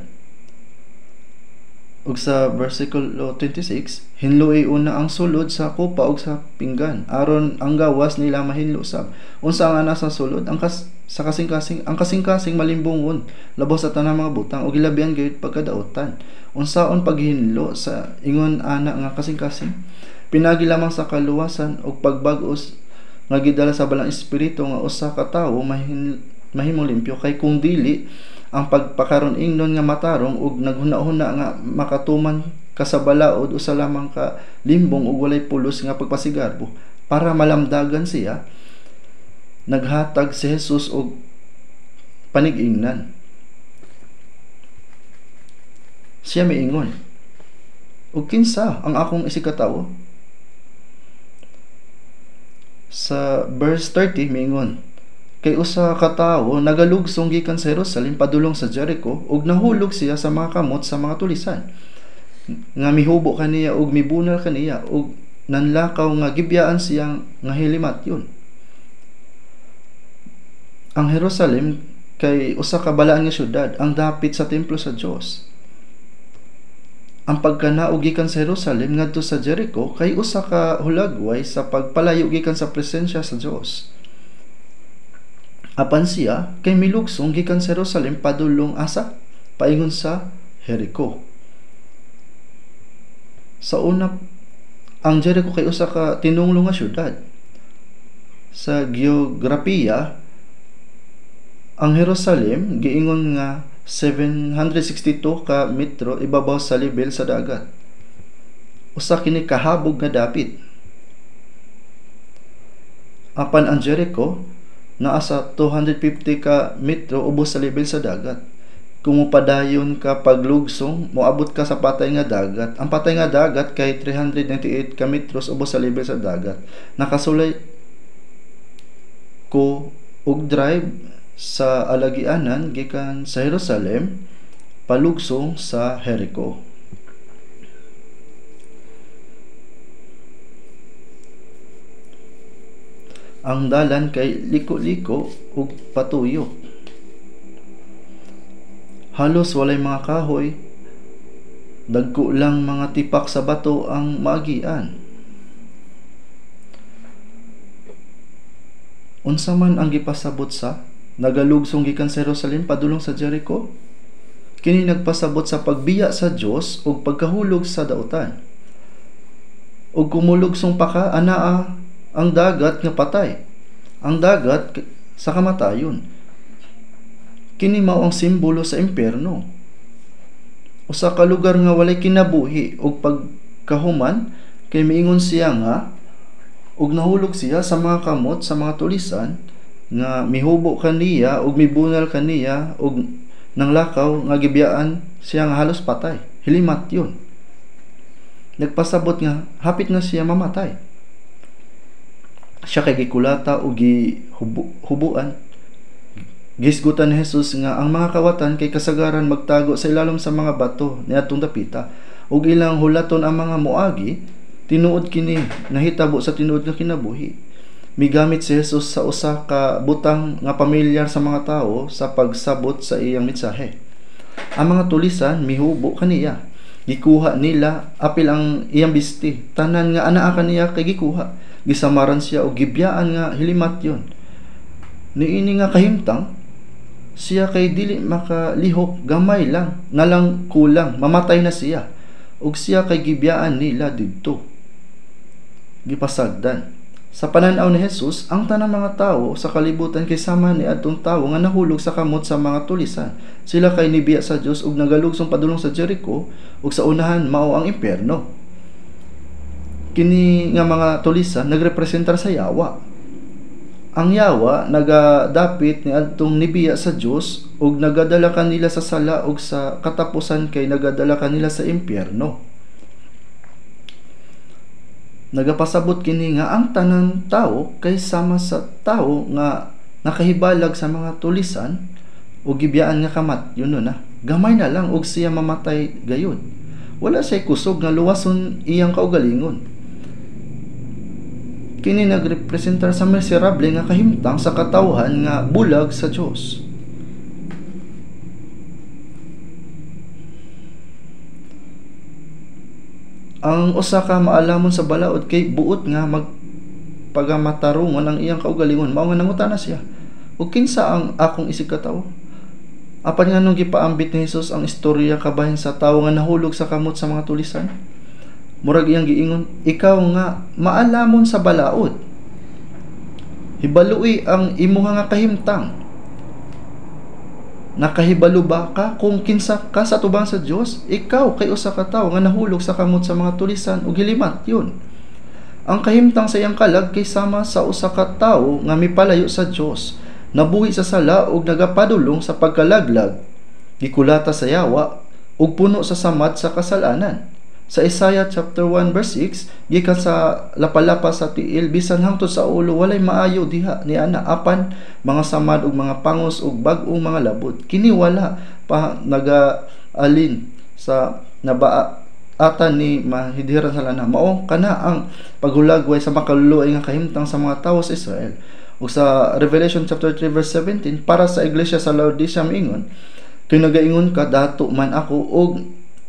Ug sa versikulo 26, hinluoy una ang sulod sa kupa ug sa pinggan aron ang gawas nila mahinlo sab. Unsa nga nasa sulod ang sa kasing-kasing, ang kasing-kasing malimbungon labaw sa tanang mga butang ug ilabihan gayud pagkadaotan. Unsaon paghinlo sa ingon ana nga kasing-kasing? Pinagi lamang sa kaluwasan ug pagbag-os nga gidala sa balang espiritu nga usa ka tawo mahimong limpyo, kay kung dili ang pagpakaron ingnon nga matarong ug naghuna-huna nga makatuman ka sa balaod usa lamang ka limbong ug walay pulos nga pagpasigarbo para malamdagan siya, naghatag si Jesus og panig-ingnan. Siya miingon, ug kinsa ang akong isikatawo? Sa verse 30 miingon, kay usa ka tawo nagalugsong gikan sa Jerusalem padulong sa Jericho ug nahulog siya sa mga kamot sa mga tulisan nga mihubo kaniya ug mibunal kaniya ug nanlakaw nga gibyaan siyang nga hilimat yun. Ang Jerusalem kay usa ka balaan nga syudad, ang dapit sa templo sa Dios. Ang pagkanaog gikan sa Jerusalem ngadto sa Jericho kay usa ka hulagway sa pagpalayo gikan sa presensya sa Dios. Apan siya kay milugsong gikan sa Jerusalem padulong asa paingon sa Jericho. Sa una, ang Jericho kay usa ka tinunglo nga syudad. Sa geografiya, ang Jerusalem giingon nga 762 ka metro ibabaw sa level sa dagat. Usa kini kahabog nga dapit. Apan ang Jericho naa sa 250 ka metro ubos sa level sa dagat. Kung mupadayon ka paglugsong, moabot ka sa patay nga dagat. Ang patay nga dagat kay 398 ka metros ubos sa level sa dagat. Nakasulay ko og drive sa alagianan gikan sa Jerusalem palugsong sa Jericho. Ang dalan kay liko-liko ug patuyok. Halos walay mga kahoy, dagko lang mga tipak sa bato ang maagian. Unsa man ang gipasabot sa nagalugsong gikan sa Jerusalem padulong sa Jericho? Kini nagpasabot sa pagbiya sa Dios ug pagkahulog sa dautan. Ug kumulugsong pa ka anaa ang dagat nga patay. Ang dagat sa kamatayon. Kini mao ang simbolo sa impierno. Usa ka lugar nga walay kinabuhi ug pagkahuman kay miingon siya nga ug nahulog siya sa mga kamot sa mga tulisan nga mihubo kaniya ug mibunal kaniya ug nanglakaw nga gibiyaan siya nga halos patay. Hilimat yun. Nagpasabot nga hapit na siya mamatay. Siya kay gikulata ug gihubuan. Gisgutan ni Jesus nga ang mga kawatan kay kasagaran magtago sa ilalom sa mga bato niadtong dapita ug ilang hulaton ang mga moagi tinuod kini nahitabo sa tinuod nga kinabuhi. Migamit si Jesus sa usa ka butang nga pamilyar sa mga tawo sa pagsabot sa iyang mensahe. Ang mga tulisan mihubo kaniya. Gikuha nila apil ang iyang bisti. Tanan nga anaa kaniya kay gikuha. Gisamaran siya og gibyaan nga hilimat yon. Niini nga kahimtang siya kay dili makalihok, gamay lang, nalang kulang, mamatay na siya. Ug siya kay gibyaan nila didto. Gipasagdan. Sa pananaw ni Jesus, ang tanang mga tawo sa kalibutan kay sama ni adtong tawo nga nahulog sa kamot sa mga tulisan. Sila kay nibiya sa Dios ug nagalugsong padulong sa Jericho ug sa unahan mao ang impierno. Kini nga mga tulisan nagrepresentar sa yawa. Ang yawa nagadapit ni adtong nibiya sa Dios ug nagadala kanila sa sala ug sa katapusan kay nagadala kanila sa impierno. Nagapasabot kini nga ang tanan tawo kay sama sa tawo nga nakahibalag sa mga tulisan ug gibiyaan nga kamat yun na. Gamay na lang ug siya mamatay gayud. Wala siya kusog nga luwason iyang kaugalingon. Kini nagrepresentar sa miserable nga kahimtang sa katawhan nga bulag sa Dios. Ang usa ka maalamon sa balaod kay buot nga magpagamatarungon ang iyang kaugalingon. Mao nga nangutana siya, ug kinsa ang akong isikatawo? Apan nga nung gipaambit ni Jesus ang istorya kabahin sa tawo nga nahulog sa kamot sa mga tulisan, murag iyang giingon, ikaw nga maalamon sa balaod. Hibalui ang imuha nga kahimtang. Nakahibalo ba ka kung kinsa ka sa tubang sa Dios? Ikaw kay usa ka tawo nga nahulog sa kamot sa mga tulisan ug hilimat yun. Ang kahimtang sa iyang kalag kay sama sa usa ka tawo nga mipalayo sa Dios. nabuhi sa sala ug nagapadulong sa pagkalaglag, gikulata sa yawa ug puno sa samad sa kasalanan. Sa Isaiah chapter 1 verse 6, gikan sa lapalapa sa tiil bisan hangtod sa ulo walay maayo diha ni ana, apan mga samad ug mga pangos ug bag-ong mga labot. Kini wala pa nagaalin sa nabaatan ni mahidiran sa lana. Mao kana ang paghulagway sa makaluluoy nga kahimtang sa mga tawo sa Israel. Ug sa Revelation chapter 3 verse 17, para sa iglesia sa Laodicea miingon, kay nagaingon ka dato man ako ug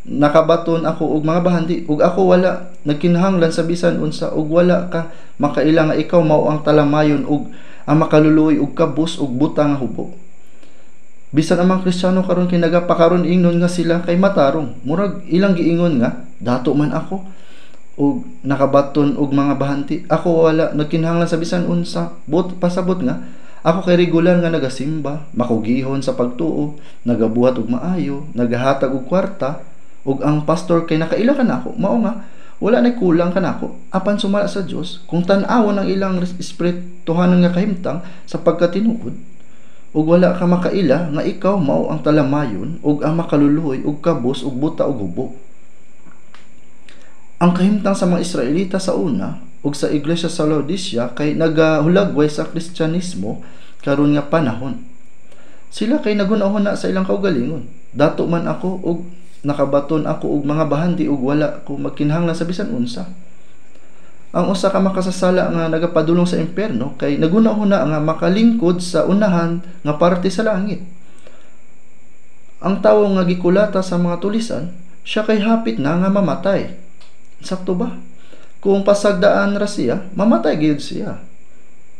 nakabaton ako og mga bahandi, ug ako wala nagkinahanglan sa bisan unsa, ug wala ka makaila nga ikaw mao ang talamayon ug ang makaluluoy ug kabus ug butang nga hubo. Bisan ang mga Kristiyano karon kay nagapakaron ingnon nga sila kay matarong, murag ilang giingon nga dato man ako ug nakabaton og mga bahanti, ako wala nagkinahanglan sa bisan unsa, pasabot nga ako kay regular nga nagasimba, makugihon sa pagtuo, nagabuhat og maayo, nagahatag og kwarta, ug ang pastor kay nakaila kanako, mao nga wala nay kulang kanako apan sumala sa Dios kung tan-awon ang ilang espirituhanon nga kahimtang sa pagkatinuod, ug wala ka makaila nga ikaw mao ang talamayon ug ang makaluluoy ug kabus ug buta ug hubo. Ang kahimtang sa mga Israelita sa una ug sa iglesia sa Laodicea kay nagahulagway sa Kristyanismo karon nga panahon. Sila kay nagunahuna sa ilang kaugalingon, dato man ako ug nakabaton ako og mga bahandi ug wala ko magkinahanglan sa bisan unsa. Ang usa ka makasasala nga nagapadulong sa impierno kay nagunahuna nga makalingkod sa unahan nga parte sa langit. Ang tawo nga gikulata sa mga tulisan, siya kay hapit na nga mamatay. Sakto ba? Kung pasagdaan ra siya, mamatay gyud siya.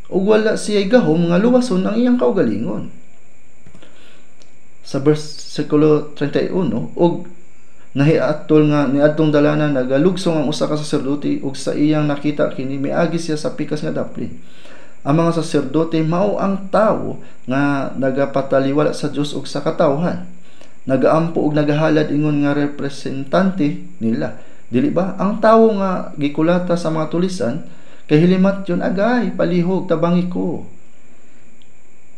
Ug wala siya gahom nga luwason ang iyang kaugalingon. Sa versikulo 31, ug nahiatol nga niadtong dalanan nagalugsong ang usa ka saserdote ug sa iyang nakita kini miagi siya sa pikas nga daplin. Ang mga saserdote mao ang tawo nga nagapataliwala sa Dios ug sa katawhan. Nagaampo ug nagahalad ingon nga representante nila. Dili ba ang tawo nga gikulata sa mga tulisan kay hilimat yon agay palihog tabangi ko.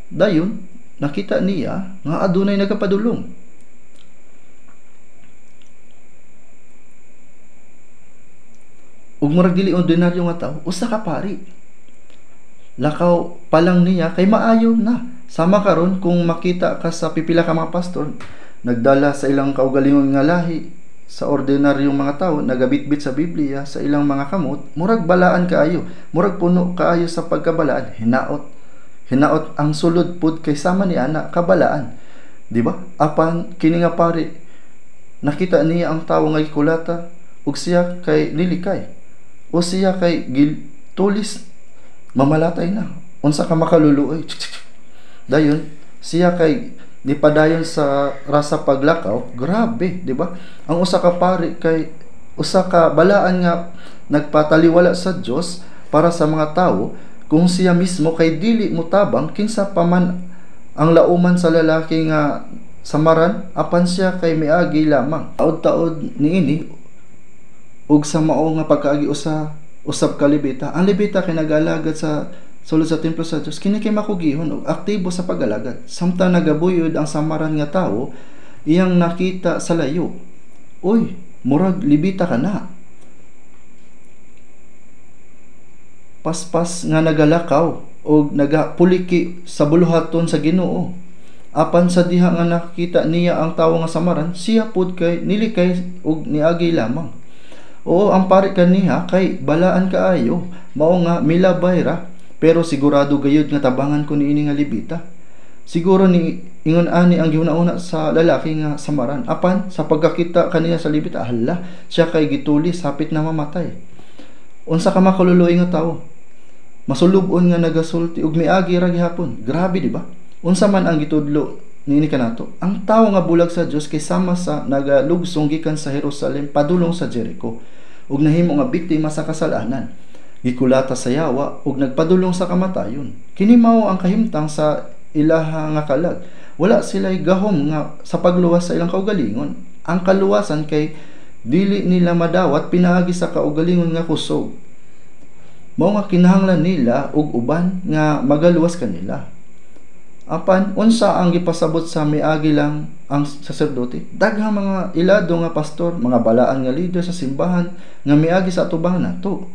Dayon nakita niya nga adunay nagapadulong. Ug murag dili ordinaryo nga tawo, usa ka pari. Lakaw pa lang niya kay maayo na. Sama karon kung makita ka sa pipila ka mga pastor nagdala sa ilang kaugalingon nga lahi sa ordinaryong mga tawo, nagabitbit sa Biblia sa ilang mga kamot, murag balaan kaayo, murag puno kaayo sa pagkabalaan, hinaot ang sulod pud kay sama ni ana kabalaan, di ba? Apan kini nga pare nakita niya ang tawo nga gikulata ug siya kay nilikay o siya kay gitulis mamalatay na unsa ka makaluluoy. Dayon siya kay nipadayon sa rasa paglakaw, grabe, di ba? Ang usa ka pare kay usa ka balaan nga nagpataliwala sa Dios para sa mga tawo, kung siya mismo kay dili mutabang kinsa pa man ang lauman sa lalaki nga samaran, apan siya kay miagi lamang. Taod-taod niini ug sa mao nga pagkaagi usab ka lebita. Ang lebita kay nag-alagad sa sulod sa templo sa Dios, kini kay makugihon ug aktibo sa pag-alagad. Samtang nagabuyod ang samaran nga tawo, iyang nakita sa layo, uy, murag libita ka na. Paspas nga nagalakaw o nagapuliki sa buluhaton sa Ginoo. Apan sa diha nga nakita niya ang tawo nga samaran, siya pud kay nilikay ug niagi lamang. Oo, ang pare kaniha kay balaan kaayo, mao nga milabay ra, pero sigurado gayud nga tabangan ko niini nga libita. Siguro ni ingon ani ang giuna-una sa lalaki nga samaran. Apan sa pagkakita kaniya sa libita, hala, siya kay gitulis hapit na mamatay. Unsa ka makaluluoy nga tawo? Masulubon nga nagasulti ug miagi ra gihapon. Grabe, di ba? Unsa man ang gitudlo niini kanato? Ang tawo nga bulag sa Dios kay sama sa nagalugsong gikan sa Jerusalem padulong sa Jericho ug nahimo nga biktima sa kasalanan. Gikulata sa yawa ug nagpadulong sa kamatayon. Kini mao ang kahimtang sa ilaha nga kalag. Wala sila'y gahom nga sa pagluwas sa ilang kaugalingon. Ang kaluwasan kay dili nila madawat pinaagi sa kaugalingon nga kusog. Mao nga kinahanglan nila ug uban nga magaluwas kanila. Apan unsa ang gipasabot sa miagi lang ang saserdote? Daghang mga ilado nga pastor, mga balaan nga leader sa simbahan nga miagi sa atubangan nato.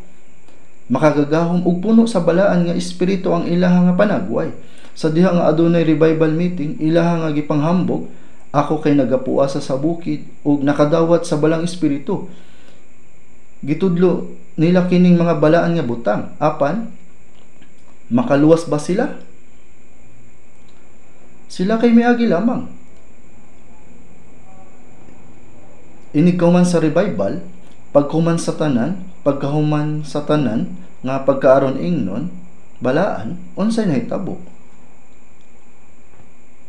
Makagagahom og puno sa balaan nga espiritu ang ilaha nga panagway. Sa diha nga adunay revival meeting, ilaha nga gipanghambog, ako kay nagapuasa sa bukid ug nakadawat sa balang espiritu. Gitudlo nila kining mga balaan nga butang. Apan makaluwas ba sila? Sila kay miagi lamang. Inigkaman sa revival, paghuman sa tanan, pagkahuman sa tanan, nga pagkaaron ingnon, balaan, unsay nahitabo?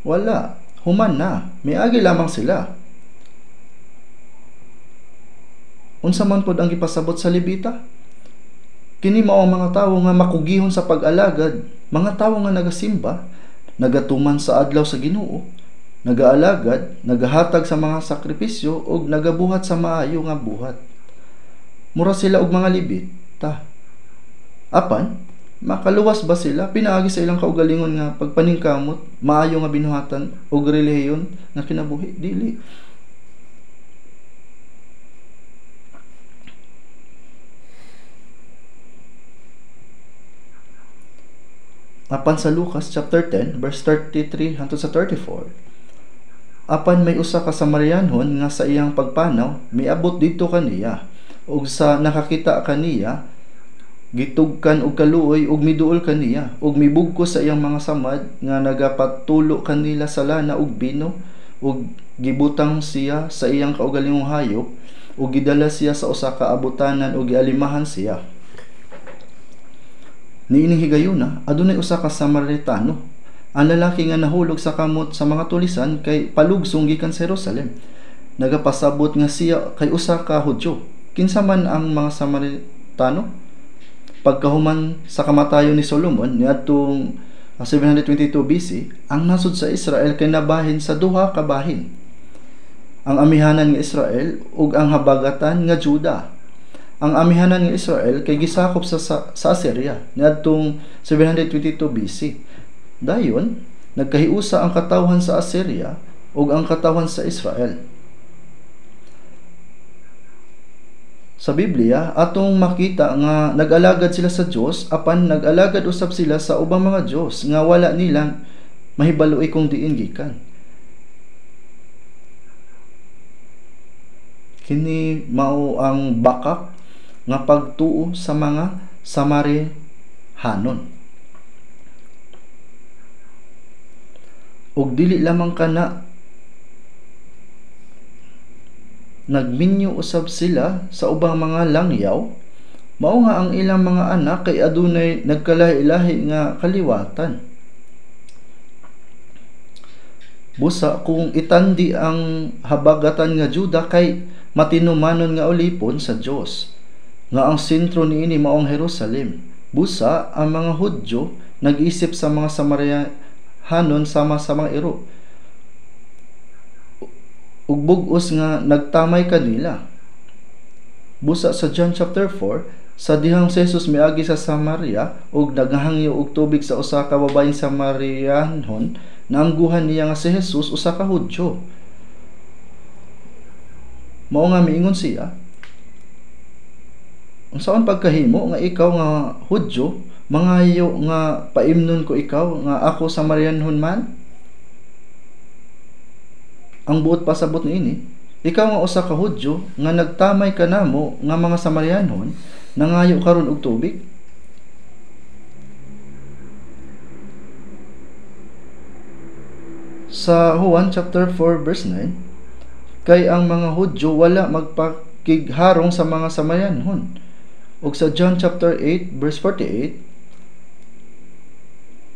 Wala, human na, miagi lamang sila. Unsa man pod ang gipasabot sa Levita? Kini mao ang mga tawo nga makugihon sa pag-alagad, mga tawo nga nagasimba, nagatuman sa adlaw sa Ginoo, nagaalagad, nagahatag sa mga sakripisyo ug nagabuhat sa maayo nga buhat. Mura sila og mga Levita. Apan makaluwas ba sila pinaagi sa ilang kaugalingon nga pagpaningkamot, maayo nga binuhatan ug relihiyon nga kinabuhi? Dili. Apan sa Lucas chapter 10 verse 33 hangtod sa 34, apan may usa ka Samarianhon nga sa iyang pagpanaw miabot didto kaniya, ug sa nakakita kaniya gitugkan og kaluoy ug miduol kaniya ug mibugkos sa iyang mga samad nga nagapatulo kanila sa lana ug bino, ug gibutang siya sa iyang kaugalingong hayop ug gidala siya sa usa ka abutanan ug gialimahan siya. Niining higayuna, adunay usa ka Samaritano. Ang lalaki nga nahulog sa kamot sa mga tulisan kay palugsong gikan sa Jerusalem. Nagapasabot nga siya kay usa ka Hudyo. Kinsa man ang mga Samaritano? Pagkahuman sa kamatayon ni Solomon niadtong 722 BC, ang nasud sa Israel kay nabahin sa duha ka bahin. Ang amihanan nga Israel ug ang habagatan nga Juda. Ang amihanan nga Israel kay gisakop sa Assyria niadtong 722 BC. Dayon nagkahiusa ang katawhan sa Assyria ug ang katawhan sa Israel. Sa Biblia atong makita nga nag-alagad sila sa Dios, apan nag-alagad usab sila sa ubang mga Dios nga wala nila mahibaluy kung diin gikan. Kini mao ang bakak nga pagtuo sa mga Samarihanon. Ug dili lamang kana nagminyo usab sila sa ubang mga langyaw, mao nga ang ilang mga anak kay adunay nagkalahi-lahi nga kaliwatan. Busa kung itandi ang habagatan nga Juda kay matinumanon nga ulipon sa Dios, nga ang sentro niini mao ang Jerusalem. Busa ang mga Hudyo nag-isip sa mga Samarihanon sama sa mga iro, ug bug-os nga nagtamay kanila. Busa sa John chapter 4, sa dihang si Jesus miagi sa Samaria ug naghangyo og tubig sa usa ka babaeng Samarianhon, naangguhan niya nga si Jesus usa ka Hudyo. Mao nga miingon siya, unsaon pagkahimo nga ikaw nga Hudyo mangayo nga paimnon ko ikaw nga ako Samarianhon man? Ang buot pasabot niini, ikaw nga usa ka Hudyo nga nagtamay kanamo nga mga Samarianhon nangayo karon og tubig? Sa Juan chapter 4 verse 9, kay ang mga Hudyo wala magpakigharong sa mga Samarianhon. Ug sa John chapter 8 verse 48,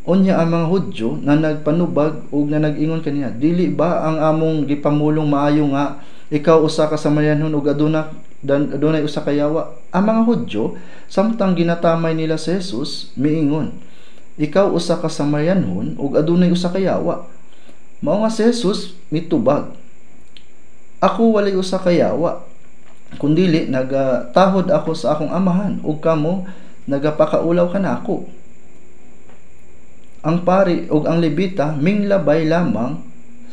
unya ang mga Hudyo na nagpanubag ug na nag-ingon kaniya, dili ba ang among gipamulong maayo nga ikaw usa ka Samarianhon ug adunay usa ka yawa? Ang mga Hudyo samtang ginatamay nila si Jesus miingon, ikaw usa ka Samarianhon ug adunay usa ka yawa. Mao nga si Jesus mitubag, ako walay usa ka yawa, kundili nagatahod ako sa akong amahan ug kamo nagapakaulaw kanako. ang pari ug ang Levita minglabay lamang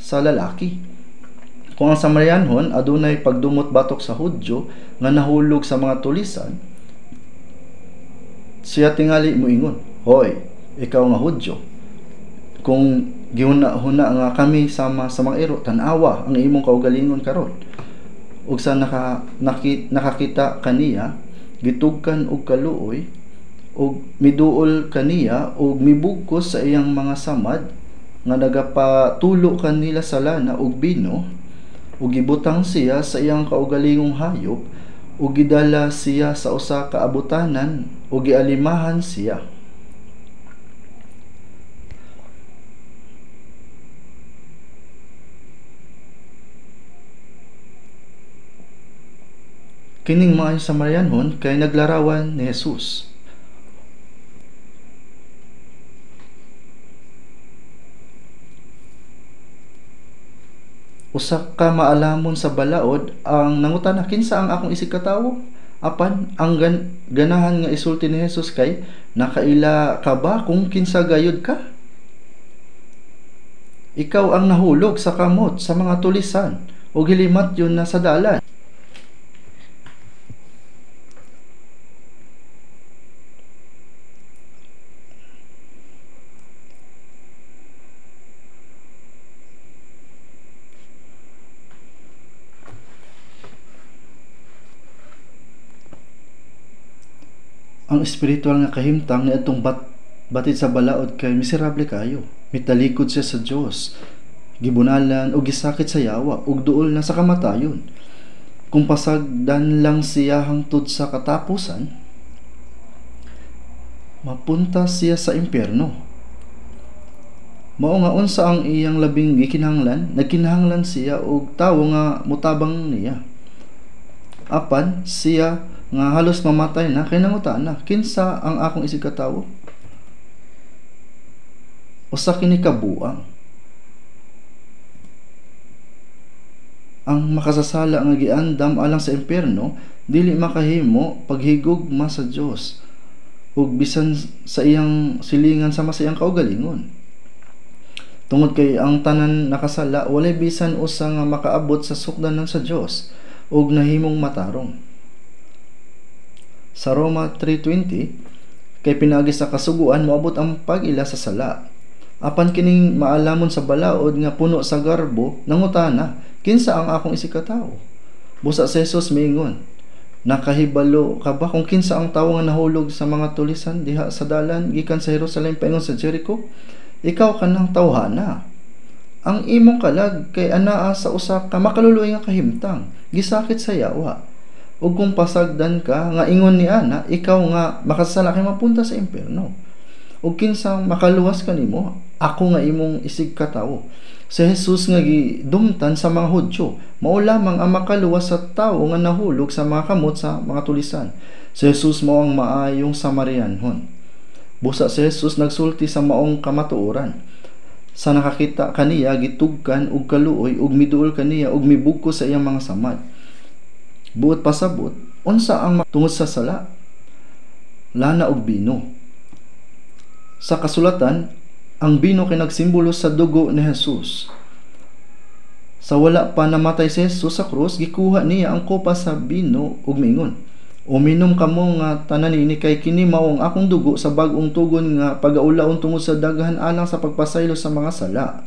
sa lalaki. Kung ang Samarianhon adunay pagdumot batok sa Hudyo nga nahulog sa mga tulisan, siya tingali moingon, "Hoy, ikaw nga Hudyo, kung gihuna-huna nga kami sama sa mga iro, tan-awa ang imong kaugalingon karon." Ug sa nakakita kaniya, gitugkan og kaluoy ug miduol kaniya ug mibugkos sa iyang mga samad nga nagapatulo kanila sa lana ug bino, ug gibutang siya sa iyang kaugalingong hayop ug gidala siya sa usa ka abutanan ug gialimahan siya. Kining mga Samarianhon kay naglarawan ni Jesus. Usa ka maalamon sa balaod ang nangutana, "Kinsa ang akong isig katawo?" Apan ang ganahan nga isulti ni Jesus kay, "Nakaila ka ba kung kinsa gayud ka? Ikaw ang nahulog sa kamot sa mga tulisan ug hilimat yun na sa dalan." Ang espiritual nga kahimtang niadtong batid sa balaod kay miserable kayo. Mitalikod siya sa Dios, gibunalan o gisakit sa yawa ug duol na sa kamatayon. Kung pasagdan lang siya hangtod sa katapusan, mapunta siya sa impyerno. Mao nga unsa ang iyang labing gikinahanglan, nagkinahanglan siya og tawo nga mutabang niya. Apan siya nga halos mamatay na kay nangutana, "Kinsa ang akong isig katawo?" Usa kini ka buang. Ang makasasala nga giandam alang sa impyerno dili makahimo paghigugma sa Dios ug bisan sa iyang silingan sama sa iyang kaugalingon. Tungod kay ang tanan nakasala walay bisan usa nga makaabot sa sukdanan sa Dios ug nahimong matarong. Sa Roma 3:20, kay pinagi sa kasuguan moabot ang pag-ila sa sala. Apan kining maalamon sa balaod nga puno sa garbo, nangutana, "Kinsa ang akong isig katawo?" Busa si Jesus miingon, "Nakahibalo ka ba kung kinsa ang tawo nga nahulog sa mga tulisan diha sa dalan gikan sa Jerusalem paingon sa Jericho? Ikaw kanang tawhana. Ang imong kalag kay anaa sa usa ka makaluloy nga kahimtang, gisakit sa yawa. Ug kung pasagdan ka nga ingon ni ana, ikaw nga makasala kay mapunta sa impyerno. Ug kinsang makaluwas kanimo, ako nga imong isig katawo." Si Jesus nga gidumtan sa mga Hudyo, mao lamang ang makaluwas sa tawo nga nahulog sa mga kamot sa mga tulisan. Si Jesus mao ang maayong Samarianhon. Busa si Jesus nagsulti sa maong kamatuoran. Sa nakakita kaniya gitugkan og kaluoy ug miduol kaniya ug mibugkos sa iyang mga samad. Buot pasabot, unsa ang tungod sa sala? Lana og bino. Sa kasulatan, ang bino kay nagsimbolo sa dugo ni Jesus. Sa wala pa namatay si Jesus sa krus, gikuha niya ang kopa sa bino ug miingon, "Uminom kamo nga tanan ini kay kini mao ang akong dugo sa bag-ong tugon nga pagaulaon tungod sa daghan alang sa pagpasaylo sa mga sala."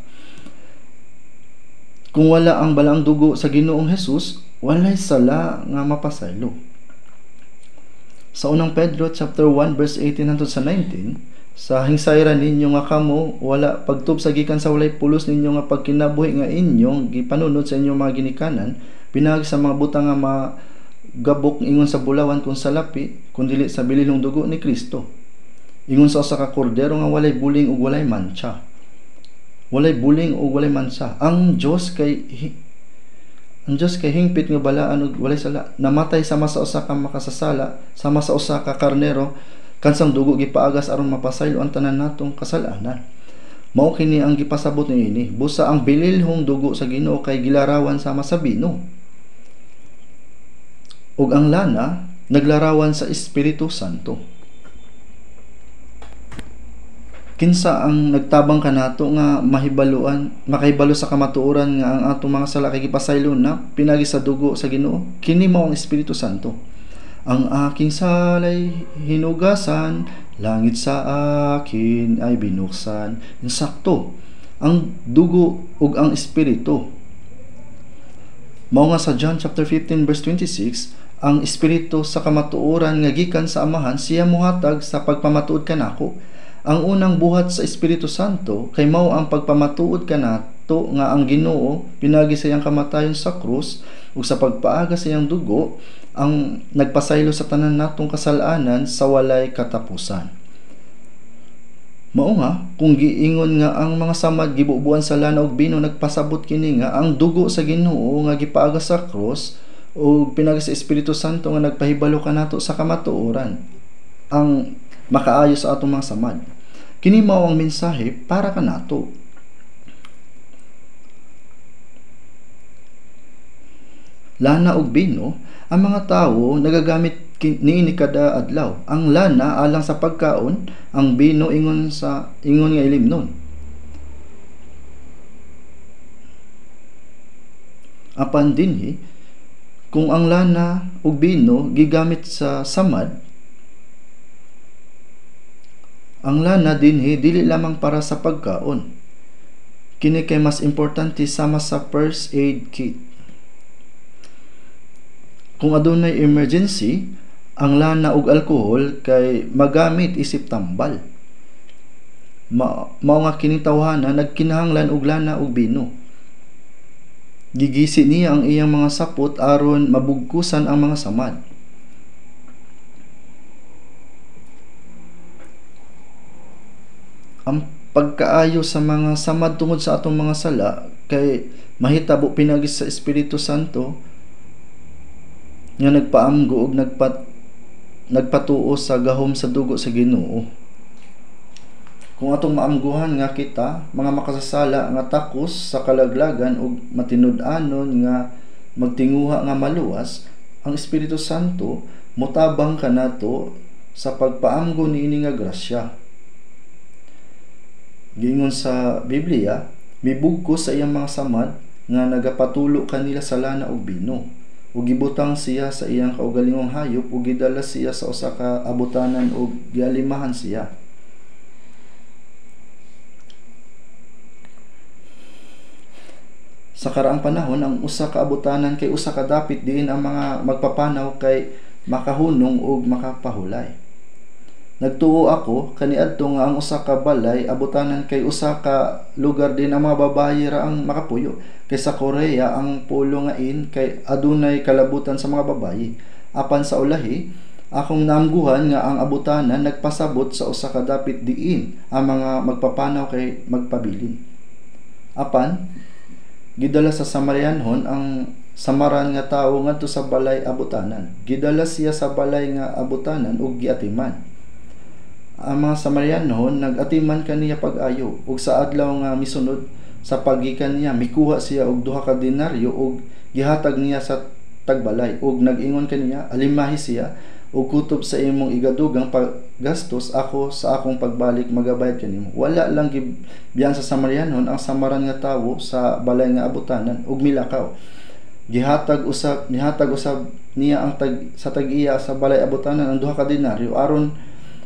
Kung wala ang balaang dugo sa Ginoong Jesus, walay sala nga mapasaylo. Sa unang Pedro chapter 1 verse 18 hangtod sa 19, "Sa hingsayran ninyo nga kamo wala pagtub sa gikan sa walay pulos ninyo nga pagkinabuhi nga inyong gipanunod sa inyong mga ginikanan, pinagi sa mga butang nga magabok ingon sa bulawan kung sa lapi, kun dili sa bililong dugo ni Kristo. Ingon sa usa ka kordero nga walay buling ug walay mancha." Walay buling ug walay mansa. Ang Dios kay hingpit nga balaan ug walay sala. Namatay sama sa usa ka makasasala, sama sa usa ka karnero, kansang dugo gipaagas aron mapasaylo ang tanan natong kasalanan. Mao kini ang gipasabot niini. Busa ang bililhong dugo sa Ginoo kay gilarawan sama sa bino. Ug ang lana naglarawan sa Espiritu Santo. Kinsa ang nagtabang kanato nga makahibalo sa kamatuoran nga ang atong mga sala kay gipasaylo na pinagi sa dugo sa Ginoo? Kini mao ang Espiritu Santo. Ang aking salay hinugasan, langit sa akin ay binuksan. Insakto ang dugo ug ang espiritu. Mao nga sa John chapter 15 verse 26, ang espiritu sa kamatuoran nga gikan sa Amahan siya mohatag sa pagpamatuod kanako. Ang unang buhat sa Espiritu Santo kay mao ang pagpamatuod kanato nga ang Ginoo pinagi sa iyang kamatayon sa krus ug sa pagpaaga sa iyang dugo ang nagpasaylo sa tanan natong kasalanan sa walay katapusan. Mao nga kung giingon nga ang mga samad gibubuan sa lana ug bino, nagpasabot kini nga ang dugo sa Ginoo nga gipaaga sa krus ug pinagi sa Espiritu Santo nga nagpahibalo kanato sa kamatuoran ang makaayo sa atong mga samad. Kini mao ang mensahe para kanato. Lana ug bino, ang mga tawo nagagamit niini kada adlaw. Ang lana alang sa pagkaon, ang bino ingon nga ilimnon. Apan dinhi kung ang lana ug bino gigamit sa samad, ang lana dinhi dili lamang para sa pagkaon. Kini kay mas importante sama sa first aid kit. Kung adunay emergency, ang lana ug alcohol kay magamit isip tambal. Mao nga kining tawhana nagkinahanglan og lana ug bino. Gigisi niya ang iyang mga sapot aron mabugkusan ang mga samad. Ang pagkaayo sa mga samad tungod sa atong mga sala kay mahitabo pinagi sa Espiritu Santo nga nagpaamgo ug nagpatuo sa gahom sa dugo sa Ginoo. Kung atong maamguhan nga kita mga makasasala nga takos sa kalaglagan ug matinud-anon nga magtinguha nga maluwas, ang Espiritu Santo motabang kanato sa pagpaamgo niini nga grasya. Giingon sa Biblia, mibugkos sa iyang mga samad nga nagapatulo kanila sa lana ug bino. Ug gibutang siya sa iyang kaugalingong hayop ug gidala siya sa usa ka abutanan ug gialimahan siya. Sa karaang panahon, ang usa ka abutanan kay usa ka dapit diin ang mga magpapanaw kay makahunong ug makapahulay. Nagtuo ako kaniadto nga ang usa ka balay abutanan kay usa ka lugar din ang mga babayi ra ang makapuyo. Kay sa Korea ang pulo nga in kay adunay kalabutan sa mga babayi. Apan sa ulahi, akong naamguhan nga ang abutanan nagpasabot sa usa ka dapit diin ang mga magpapanaw kay magpabilin. Apan gidala sa Samarianhon ang samaran nga tawo ngadto sa balay abutanan. Gidala siya sa balay nga abutanan ug giatiman. Ang mga Samarianhon nagatiman kaniya pag-ayo ug sa adlaw nga misunod sa paggikan niya mikuha siya og 2 ka denaryo ug gihatag niya sa tagbalay ug nag-ingon kaniya, alimahi siya ug kutob sa imong igadugang paggastos, ako sa akong pagbalik magabayad kanimo. Wala lang gibiyan sa Samarianhon ang samaran nga tawo sa balay nga abutanan ug milakaw. Nihatag usab niya ang sa tag-iya sa balay abutanan ang 2 ka denaryo aron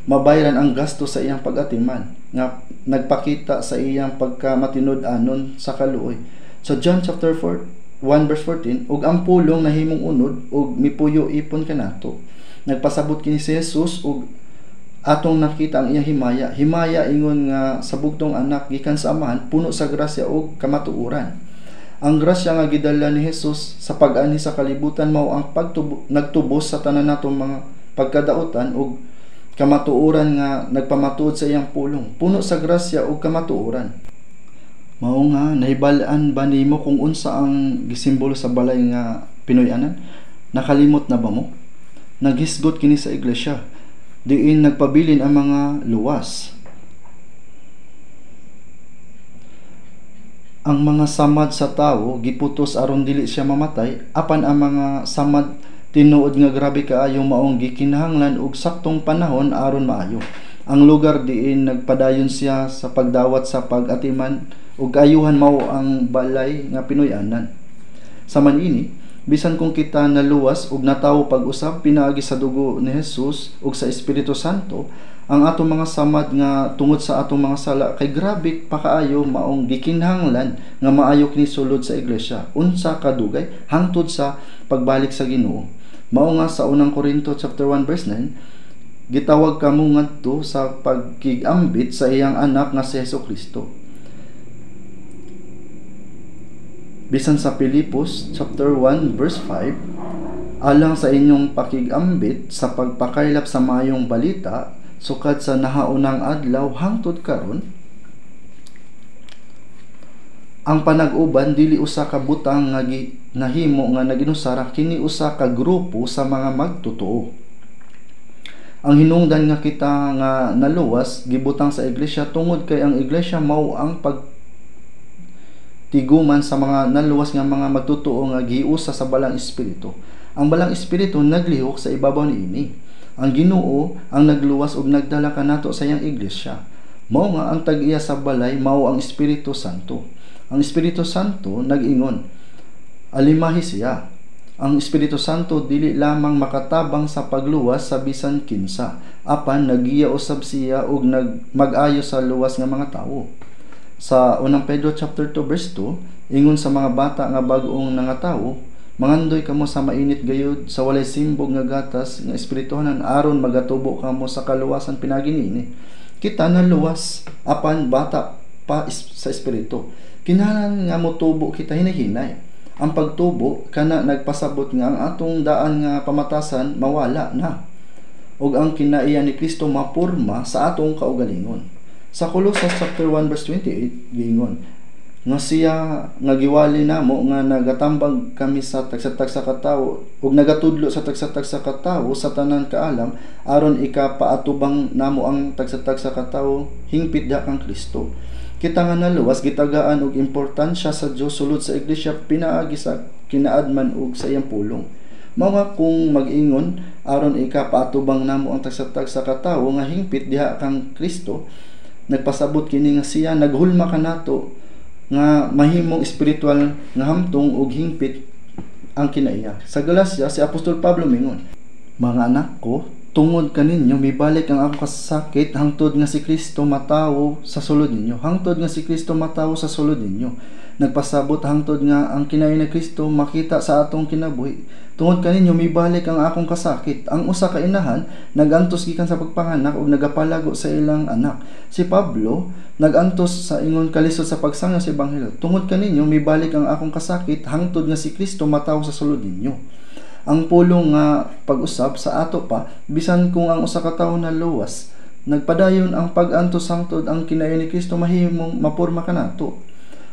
mabayaran ang gasto sa iyang pag-atiman nga nagpakita sa iyang pagkamatinud-anon sa kaluoy. So John chapter 1 verse 14, ug ang pulong nahimong unod ug mipuyo ipon kanato. Nagpasabot kini si Jesus ug atong nakita ang iyang himaya ingon nga sa bugtong anak gikan sa Amahan, puno sa grasya ug kamatuoran. Ang grasya nga gidala ni Jesus sa pag-ani sa kalibutan mao ang nagtubos sa tanan natong mga pagkadautan ug kamatuoran nga nagpamatuod sa iyang pulong, puno sa grasya ug kamatuoran. Mao nga nahibal-an ba nimo kung unsa ang gisimbolo sa balay nga Pinoy-anan? Nakalimot na ba mo? Naghisgot kini sa iglesia diin nagpabilin ang mga luwas. Ang mga samad sa tawo giputos aron dili siya mamatay, apan ang mga samad tinuod nga grabe kaayo maong gikinahanglan og saktong panahon aron maayo. ang lugar diin nagpadayon siya sa pagdawat sa pag-atiman ug kaayuhan mao ang balay nga Pinoy-anan. Saman ini, bisan kung kita naluwas ug natawo pag-usab pinaagi sa dugo ni Jesus ug sa Espiritu Santo, ang atong mga samad nga tungod sa atong mga sala kay grabe pa kaayo maong gikinahanglan nga maayo kini sulod sa iglesia. Unsa kadugay hangtod sa pagbalik sa Ginoo. Mao nga sa unang Korinto chapter 1 verse 9, gitawag kamo ngadto sa pagkigambit sa iyang anak nga si Hesukristo. Bisan sa Pilipos chapter 1 verse 5, alang sa inyong pakigambit sa pagpakaylap sa maayong balita sukad sa nahaunang adlaw hangtod karon, ang panag-uban dili usa ka butang nga nahimo nga naginusara, kini usa ka grupo sa mga magtotoo. Ang hinungdan nga kita nga naluwas gibutang sa iglesia tungod kay ang iglesia mao ang pagtiguman sa mga naluwas nga mga magtotoo nga giusa sa balang espiritu. Ang balang espiritu naglihok sa ibabaw niini. Ang Ginoo ang nagluwas ug nagdala kanato sa iyang iglesia. Mao nga ang tag-iya sa balay mao ang Espiritu Santo. Ang Espiritu Santo nag-ingon, alimahi siya. Ang Espiritu Santo dili lamang makatabang sa pagluwas sa bisan kinsa, apan nagiya usab siya ug mag-ayo sa luwas nga mga tawo. Sa unang Pedro chapter 2 verse 2, ingon sa mga bata nga bag-ong nangatawo, mangandoy kamo sa mainit gayud sa walay simbog nga gatas nga espirituhanan aron magatubo kamo sa kaluwasan pinaginini. Kita na luwas apan bata pa sa espiritu. Kinahanglan nga motubo kita hinahinay. Ang pagtubo kana nagpasabot nga ang atong daan nga pamatasan mawala na ug ang kinaiya ni Kristo mapurma sa atong kaugalingon. Sa Colossus chapter 1 verse 28 giingon nga siya nga giwali namo nga nagatambag kami sa tagsa-tagsa ka tawo ug nagatudlo sa tagsa-tagsa ka tawo sa tanan kaalam aron ikapaatubang namo ang tagsa-tagsa ka tawo hingpit da kang Kristo. Kita nga naluwas gitagaan og importansya sa Dios sulod sa iglesia pinaagi sa kinaadman ug sa iyang pulong. Mao nga kung mag-ingon aron ikapaatubang namo ang tagsa-tagsa ka tawo nga hingpit diha kang Kristo, nagpasabot kini nga siya naghulma kanato nga mahimong espiritual nga hamtong ug hingpit ang kinaiya. Sa Galacia si Apostol Pablo mingon, mga anak ko, tungod kaninyo mibalik ang akong kasakit hangtod nga si Kristo matawo sa sulod ninyo. Hangtod nga si Kristo matawo sa sulod ninyo. Nagpasabot hangtod nga ang kinaiya ni Kristo makita sa atong kinabuhi. Tungod kaninyo mibalik ang akong kasakit. Ang usa ka inahan nagantos gikan sa pagpanganak ug nagapalago sa ilang anak. Si Pablo nagantos sa ingon kalisod sa pagsanga sa ebanghelyo. Tungod kaninyo mibalik ang akong kasakit hangtod nga si Kristo matawo sa sulod ninyo. Ang pulong nga pag-usab sa ato pa bisan kung ang usa ka tawo na luwas nagpadayon ang pag-antos hangtod ang kinaiya ni Kristo mahimong mapurma kanato.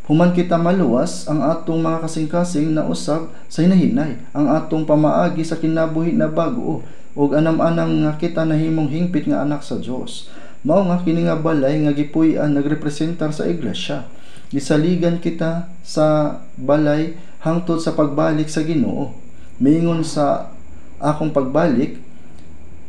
Human kita maluwas ang atong mga kasing-kasing na usab sa hinahinay, ang atong pamaagi sa kinabuhi na bag-o ug anam-anang nga kita nahimong hingpit nga anak sa Dios. Mao nga kini nga balay nga gipuy-an nagrepresentar sa iglesia. Gisaligan kita sa balay hangtod sa pagbalik sa Ginoo. Miingon sa akong pagbalik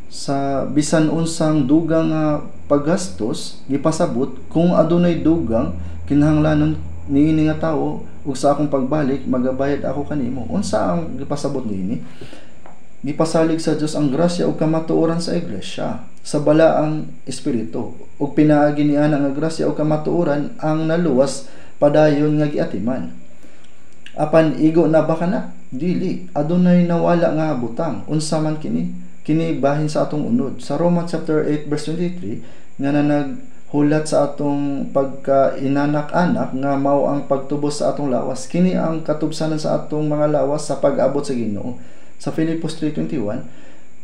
sa bisan unsang dugang nga paggastos gipasabot kung adunay dugang kinahanglanon niini nga tawo ug sa akong pagbalik magabayad ako kanimo. Unsa ang gipasabot niini? Gipasalig sa Dios ang grasya ug kamatuoran sa iglesia sa balaang espiritu ug pinaagi niana nga grasya ug kamatuoran ang naluwas padayon nga giatiman. Apan igo na ba kana? Dili, adunay nawala nga butang. Unsa man kini? Kini bahin sa atong unod. Sa Roma chapter 8 verse 23 nga naghulat sa atong pagka-inanak-anak nga mao ang pagtubos sa atong lawas. Kini ang katubsanan sa atong mga lawas sa pag-abot sa Ginoo. Sa Filipos 3:21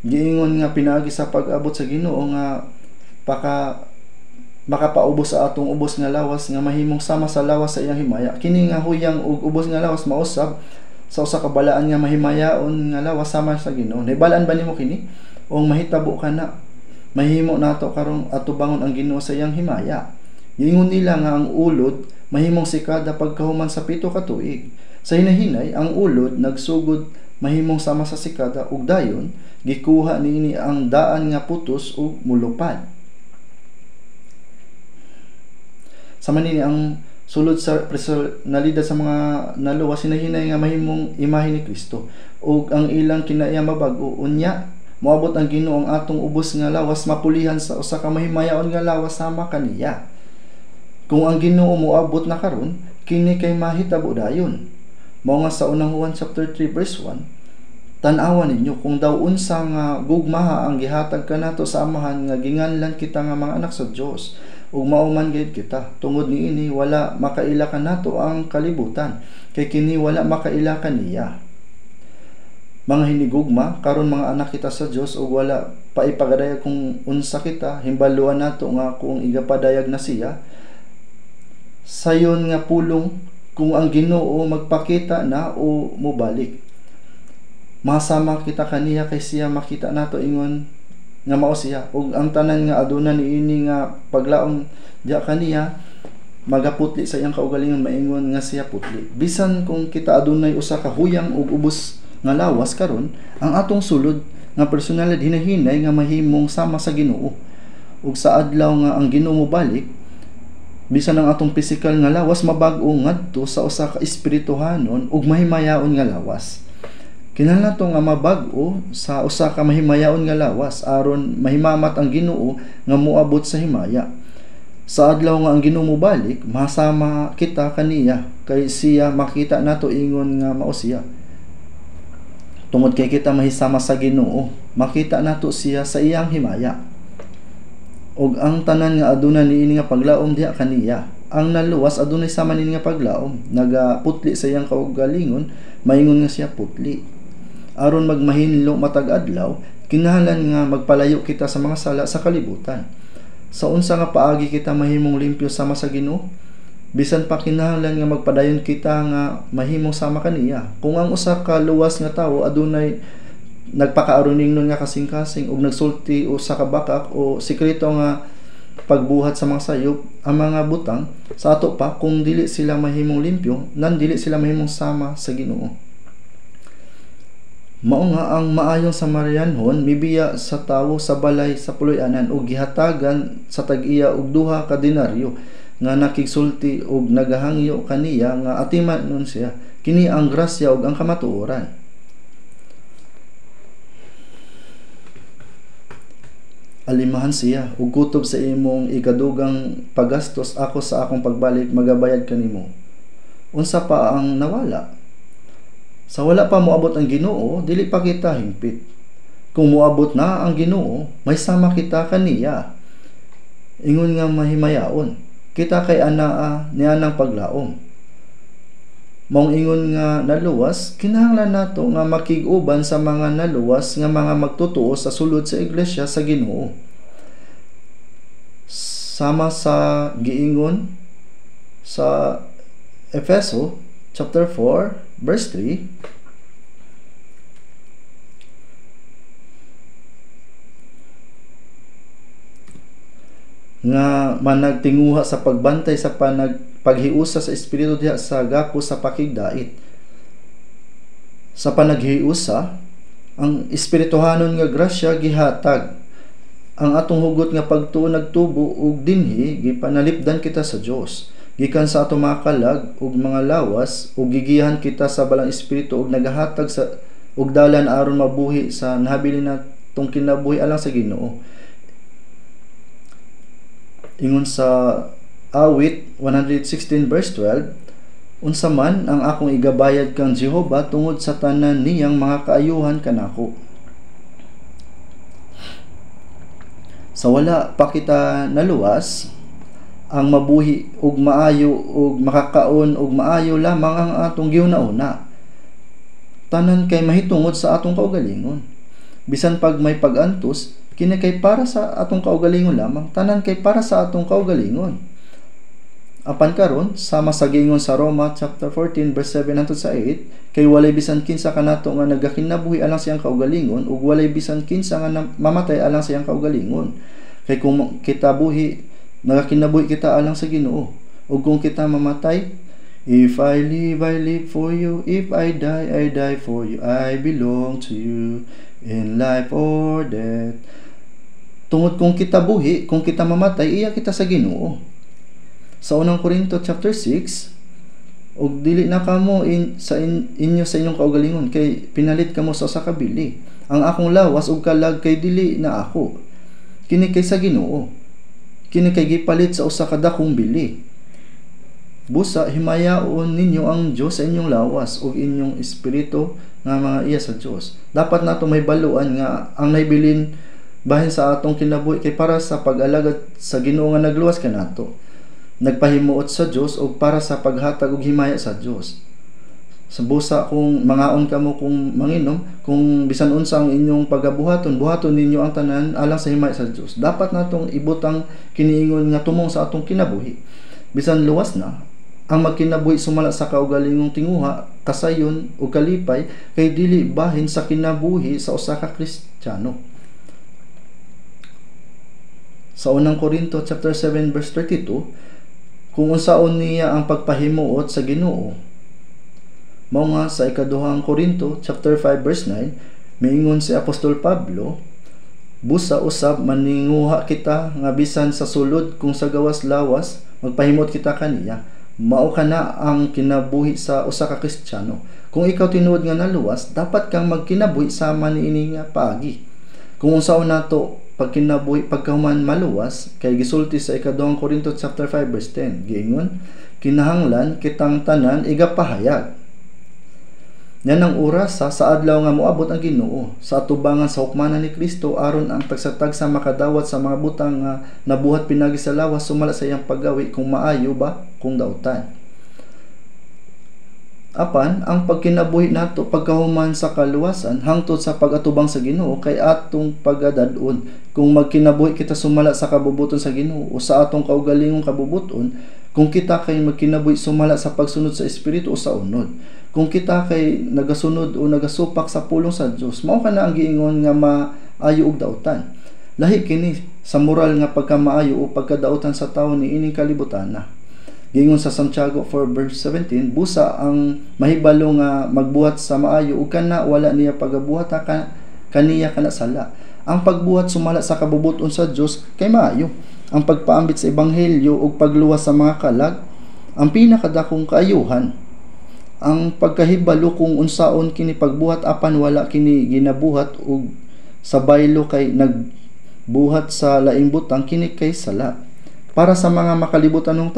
giingon nga pinaagi sa pag-abot sa Ginoo nga makapaubos sa atong ubos nga lawas nga mahimong sama sa lawas sa iyang himaya. Kini nga huyang ug ubos nga lawas mausab sa usa ka balaan nga mahimayaon nga lawas sama sa Ginoo. Nahibalaan ba nimo kini? O mahitabo ka na mahimo nato karon atubangon ang Ginoo sa iyang himaya. Giingon nila nga ang ulod mahimong sikada pagkahuman sa 7 ka tuig. Sa hinahinay ang ulod nagsugod mahimong sama sa sikada ug dayon gikuha niini ang daan nga putos ug mulupad. Sa manini ang sulod sa personalidad sa mga naluwas sinahinay nga mahimong imahe ni Kristo, ug ang ilang kinaiya mabag-o unya moabot ang Ginoo ang atong ubos nga lawas mapulihan sa usa ka mahimayaon nga lawas sama kaniya. Kung ang Ginoo moabot na karon, kini kay mahitabo dayon. Mao nga sa unang Juan chapter 3 verse 1, tan-awan ninyo kung daw unsa nga gugmaha ang gihatag kanato sa Amahan nga ginganlan kita nga mga anak sa Dios, ug mauman gayud kita. Tungod niini wala makaila kanato ang kalibutan, kay kini wala makaila kaniya. Mga hinigugma, karon mga anak kita sa Dios, ug wala paipagadayag kung unsa kita, himbaluan nato nga kung igapadayag na siya. Sayon nga pulong kung ang Ginoo magpakita na o mobalik. Masama kita kaniya kay siya makita nato ingon nga mao siya, ug ang tanan nga aduna niini nga paglaom diya kaniya magaputli sa iyang kaugalingon maingon nga siya putli. Bisan kung kita adunay usa ka huyang ug ubos nga lawas karon, ang atong sulod nga personalidad hinahinay nga mahimong sama sa Ginoo. Ug sa adlaw nga ang Ginoo mobalik, bisan ang atong pisikal nga lawas mabag-o ngadto sa usa ka espirituhanon ug mahimayaon nga lawas. Kinahanglan nato nga mabag-o sa usa ka mahimayaon nga lawas aron mahimamat ang Ginoo nga moabot sa himaya. Sa adlaw nga ang Ginoo mobalik, masama kita kaniya kay siya makita nato ingon nga mao siya. Tungod kay kita mahisama sa Ginoo, makita nato siya sa iyang himaya. Og ang tanan nga aduna niini nga paglaom diha kaniya, ang naluwas adunay sama niini nga paglaom, nagaputli sa iyang kaugalingon, maingon nga siya putli. Aron magmahinlo matag adlaw, kinahanglan nga magpalayo kita sa mga sala sa kalibutan. Sa unsa nga paagi kita mahimong limpyo sama sa Ginoo? Bisan pa kinahanglan nga magpadayon kita nga mahimong sama kaniya. Kung ang usa ka luwas nga tawo adunay nagpakaaroningnon nga kasing-kasing ug nagsulti o sa kabakak o sikreto nga pagbuhat sa mga sayop, ang mga butang sa ato pa kung dili sila mahimong limpyo, dili sila mahimong sama sa Ginoo. Mao nga ang maayong Samarianhon mibiya sa tawo sa balay sa puloy-anan ug gihatagan sa tag-iya og 2 ka denaryo nga nakigsulti ug nagahangyo kaniya nga atiman nun siya. Kini ang grasya ug ang kamatuoran. Alimahan siya ug kutob sa imong ikadugang paggastos ako sa akong pagbalik magabayad kanimo. Unsa pa ang nawala? Sa wala pa moabot ang Ginoo, dili pa kita hingpit. Kung moabot na ang Ginoo, may sama kita kaniya. Ingon nga mahimayaon, kita kay anaa niya ng paglaom. Maong ingon nga naluwas, kinahanglan nato nga makig-uban sa mga naluwas nga mga magtutuo sa sulod sa iglesia sa Ginoo. Sama sa giingon sa Efeso chapter 4 verse 3, nga managtinguha sa pagbantay sa paghiusa sa espiritu diha sa gapo sa pakigdait. Sa panaghiusa, ang espirituhanon nga grasya gihatag. Ang atong hugot nga pagtuo nagtubo ug dinhi gipanalipdan kita sa Dios. Gikan sa atong mga kalag ug mga lawas ug gigihan kita sa balang espiritu ug nagahatag sa ug dalan aron mabuhi sa nahabilin natong kinabuhi alang sa Ginoo. Ingon sa Awit 116 verse 12, unsa man ang akong igabayad kang Jehova tungod sa tanan niyang mga kaayuhan kanako. Sa wala pa kita naluwas, ang mabuhi ug maayo ug makakaon ug maayo lamang ang atong giuna-una. Tanan kay mahitungod sa atong kaugalingon. Bisan pag may pag-antos, kini kay para sa atong kaugalingon lamang, tanan kay para sa atong kaugalingon. Apan karon sama sa giingon sa Roma chapter 14 verse 7 hangtod sa 8, kay walay bisan kinsa kanato nga nagakinabuhi alang siyang kaugalingon ug walay bisan kinsa nga mamatay alang siyang kaugalingon. Kay kung kita buhi, nagakinabuhi kita alang sa Ginoo. Ug kung kita mamatay, if I live for you. If I die for you. I belong to you in life or death. Tungod kung kita buhi, kung kita mamatay, iya kita sa Ginoo. Sa unang Korinto chapter 6, og dili na kamo sa inyong kaugalingon kay pinalit kamo sa usa ka bili. Ang akong lawas ug kalag kay dili na ako, kini kay sa Ginoo. Kini kay gipalit sa usa ka dakong bili. Busa himayaon ninyo ang Dios sa inyong lawas ug inyong espiritu nga mga iya sa Dios. Dapat nato may baluan nga ang naibilin bahin sa atong kinabuhi kay para sa pag-alagad sa Ginoo nga nagluwas kanato. Nagpahimuot sa Dios o para sa paghatag og himaya sa Dios. Sa busa kung mangaon kamo kung manginom, kung bisan unsa ang inyong pagabuhaton, buhaton ninyo ang tanan alang sa himaya sa Dios. Dapat natong ibutang kiniingon nga tumong sa atong kinabuhi. Bisan luwas na ang magkinabuhi sumala sa kaugalingong tinguha, kasayon o kalipay kay dili bahin sa kinabuhi sa usa ka Kristiyano. Sa unang Korinto chapter 7 verse 32, kung unsaon niya ang pagpahimuot sa Ginoo. Mao nga sa ikaduhang Korinto chapter 5 verse 9, miingon si Apostol Pablo, busa usab maninguha kita nga bisan sa sulod kung sa gawas lawas magpahimot kita kaniya. Mao kana ang kinabuhi sa usa ka Kristiyano. Kung ikaw tinuod nga naluwas, dapat kang magkinabuhi sama niini nga paagi. Kung unsaon nato pagkinabuhi pagkahuman maluwas, kay gisulti sa ikaduhang Korinto chapter 5 verse 10, giingon, kinahanglan kitang tanan igapahayag. Yan ang oras sa adlaw nga moabot ang Ginoo sa atubangan sa hukmanan ni Kristo aron ang tagsatagsa makadawat sa mga butang nga nabuhat pinagi sa lawas sumala sa iyang paggawi kung maayo ba kung dautan. Apan ang pagkinabuhi nato pagkahuman sa kaluwasan hangtod sa pagatubang sa Ginoo kay atong pagadad-on. Kung magkinabuhi kita sumala sa kabubuton sa Ginoo o sa atong kaugalingong kabubuton, kung kita kay magkinabuhi sumala sa pagsunod sa espiritu o sa unod, kung kita kay nagasunod o nagasupak sa pulong sa Dios, mao kana ang giingon nga maayo og dautan. Lahi kini sa moral nga pagkamaayo o pagkadautan sa tawo niining kalibutan na. Giingon sa Santiago 4 verse 17, busa ang mahibalo nga magbuhat sa maayo ug kana wala niya pagabuhat kaniya kana sala. Ang pagbuhat sumala sa kabubuton sa Dios kay maayo. Ang pagpaambit sa ebanghelyo ug pagluwas sa mga kalag ang pinakadakong kaayuhan. Ang pagkahibalo kung unsaon kini pagbuhat apan wala kini ginabuhat ug sa baylo kay nagbuhat sa laing butang kini kay sala. Para sa mga makalibutan ng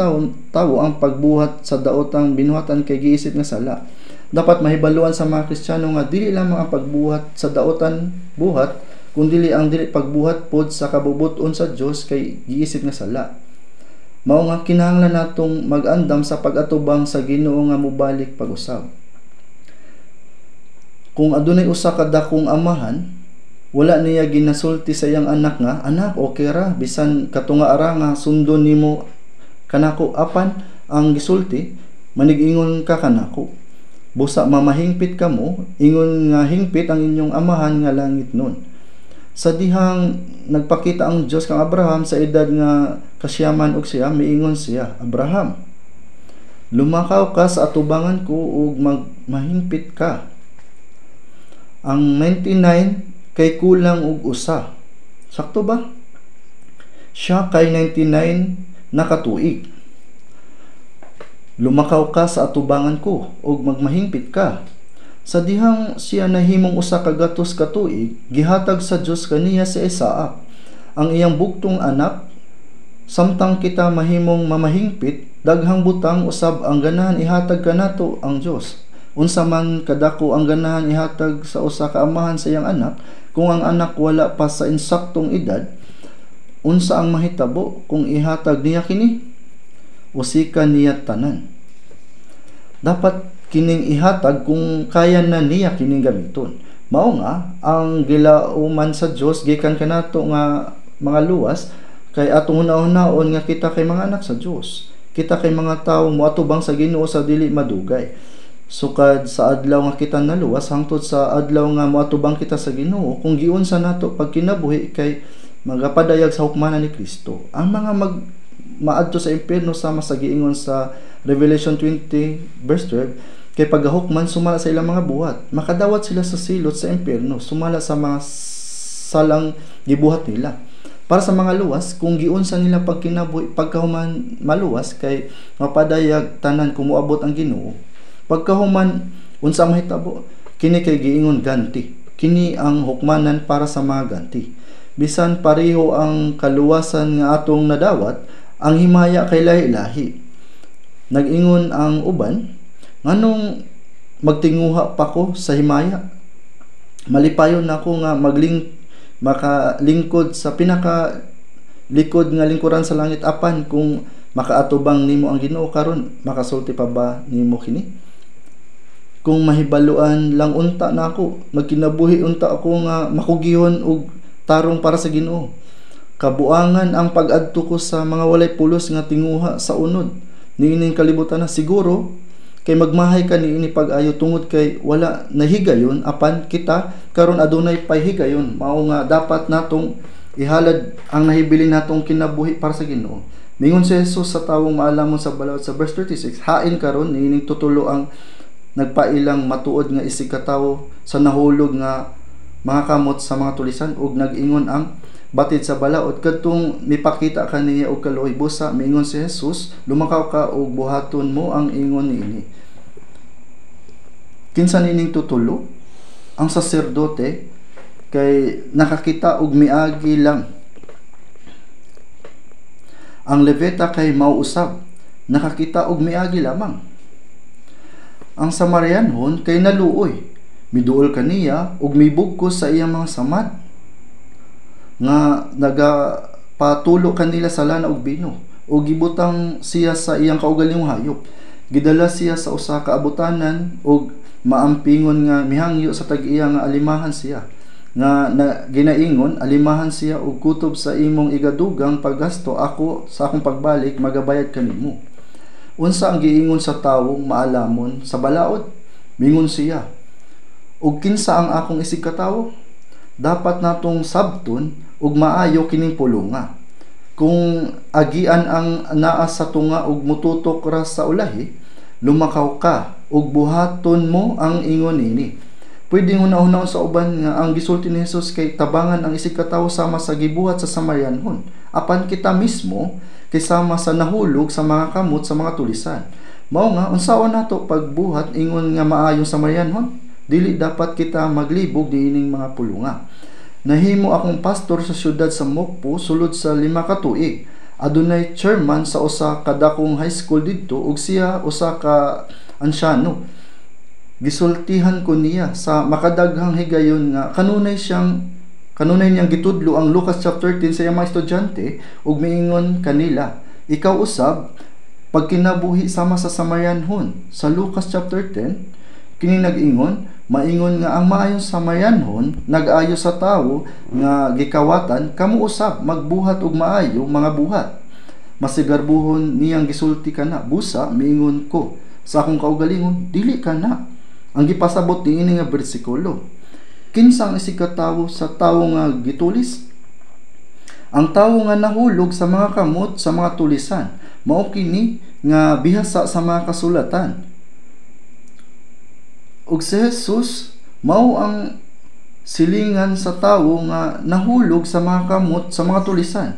tawo ang pagbuhat sa daotang binuhatan kay giisip nga sala. Dapat mahibaluan sa mga Kristiyano nga dili lamang ang pagbuhat sa daotan buhat, kundi ang dili pagbuhat pod sa kabubuton sa Dios kay giisip nga sala. Mao nga kinahanglan natong mag-andam sa pag-atubang sa Ginoo nga mobalik pag-usab. Kung adunay usa ka dakong amahan, wala niya ginasulti sa iyang anak nga, anak, okay ra, bisan katunga ara nga sundon nimo kanako, apan ang gisulti, manig-ingon ka kanako. Busa mamahingpit kamo, ingon nga hingpit ang inyong amahan nga langit nun. Sa dihang nagpakita ang Dios kang Abraham sa edad nga kasyaman og siya, miingon siya, Abraham, lumakaw ka sa atubangan ko ug mahingpit ka. Ang 99 kay kulang og usa. Sakto ba? Siya kay 99 nakatuig. Lumakaw ka sa atubangan ko ug magmahingpit ka. Sa dihang siya nahimong usa ka gatos ka tuig, gihatag sa Dios kaniya si Isaac, ang iyang buktong anak. Samtang kita mahimong mamahingpit, daghang butang usab ang ganahan ihatag kanato ang Dios. Unsa man kadako ang ganahan ihatag sa usa ka amahan sa iyang anak, kung ang anak wala pa sa insaktong edad, unsa ang mahitabo kung ihatag niya kini? Usika niya tanan. Dapat kining ihatag kung kaya na niya kining gamiton. Mao nga ang gilauman sa Dios gikan kanato nga mga luwas kay atong hunahon nga kita kay mga anak sa Dios. Kita kay mga tawo moatubang sa Ginoo sa dili madugay. Sukad sa adlaw nga kita naluwas hangtod sa adlaw nga moatubang kita sa Ginoo, kung giunsa nato pagkinabuhi kay magapadayag sa hukmanan ni Kristo. Ang mga maadto sa impierno sama sa giingon sa Revelation 20 verse 12, kay paghahukman sumala sa ilang mga buhat, makadawat sila sa silot sa impierno sumala sa mga salang gibuhat nila. Para sa mga luwas, kung giunsa nila pagkinabuhi pagkahuman maluwas kay mapadayag tanan kung moabot ang Ginoo. Pagkahuman unsa mahitabo, kini kay giingon ganti. Kini ang hukmanan para sa mga ganti. Bisan pareho ang kaluwasan nga atong nadawat, ang himaya kay lahi-lahi. Nag-ingon ang uban, nganong magtinguha pa ko sa himaya? Malipayon nako nga makalingkod sa pinaka likod nga lingkuran sa langit, apan kung makaatubang nimo ang Ginoo karon, makasulti pa ba nimo kini? Kung mahibaluan lang unta nako, magkinabuhi unta ako nga makugihon og tarong para sa Ginoo. Kabuangan ang pag-adto ko sa mga walay pulos nga tinguha sa unod niining kalibutan na. Siguro kay magmahay ka niini pag-ayo tungod kay wala nahigayon, apan kita karon adunay pahigayon. Mao nga dapat natong ihalad ang nahibilin natong kinabuhi para sa Ginoo. Mingon si Jesus sa tawong maalamon sa balawod sa verse 36, hain karon niining tutulo ang nagpailang matuod nga isig ka tawo sa nahulog nga mga kamot sa mga tulisan, ug nag-ingon ang batid sa balaod kadtong mipakita kaniya og kaluoy busa. Mingon si Jesus, lumakaw ka ug buhaton mo ang ingon niini. Kinsa nining tutulo? Ang saserdote kay nakakita og miagi lang. Ang Levita kay mauusab, nakakita og miagi lamang. Ang Samarianhon kay naluoy, miduol kaniya ug mibugkos sa iyang mga samad nga nagapatulo kanila sa lana ug bino, ug gibutang siya sa iyang kaugalingong hayop. Gidala siya sa usa ka abutanan ug maampingon nga mihangyo sa tag-iya nga alimahan siya, nga ginaingon, alimahan siya og kutob sa imong igadugang paggasto, ako sa akong pagbalik magabayad kanimo. Unsa ang giingon sa tawong maalamon sa balaod? Mingon siya, ug kinsa ang akong isig ka tawo? Dapat natong sabton ug maayo kining pulunga. Kung agian ang naa sa tunga ug mututok ra sa ulahi, lumakaw ka ug buhaton mo ang ingon nini. Pwede hunahon sa uban nga ang gisulti ni Jesus kay tabangan ang isig ka tawo sama sa gibuhat sa Samarianhon, apan kita mismo kay sama sa nahulog sa mga kamot sa mga tulisan. Mao nga unsaon nato pagbuhat ingon nga maayong Samarianhon? Dili dapat kita maglibog diining mga pulunga. Nahimo akong pastor sa syudad sa Mokpo sulod sa 5 ka tuig. Adunay chairman sa usa ka dakong high school didto ug siya usa ka ansyano. Gisultihan ko niya sa makadaghang higayon nga kanunay niyang gitudlo ang Lucas chapter 10 sa iyang mga estudyante ug miingon kanila, ikaw usab pagkinabuhi sama sa Samarianhon. Sa Lucas chapter 10 kini nag-ingon, maingon nga ang maayong Samarianhon nag-ayo sa tawo nga gikawatan, kamo usab magbuhat og maayo mga buhat. Masigarbuhon niyang gisulti kana, busa miingon ko sa akong kaugalingon, dili kana. Ang gipasabot niini nga bersikulo, kinsa ang isig ka tawo sa tawo nga gitulis? Ang tawo nga nahulog sa mga kamot sa mga tulisan, mao kini nga bihasa sa mga kasulatan. Ug si Jesus mao ang silingan sa tawo nga nahulog sa mga kamot sa mga tulisan.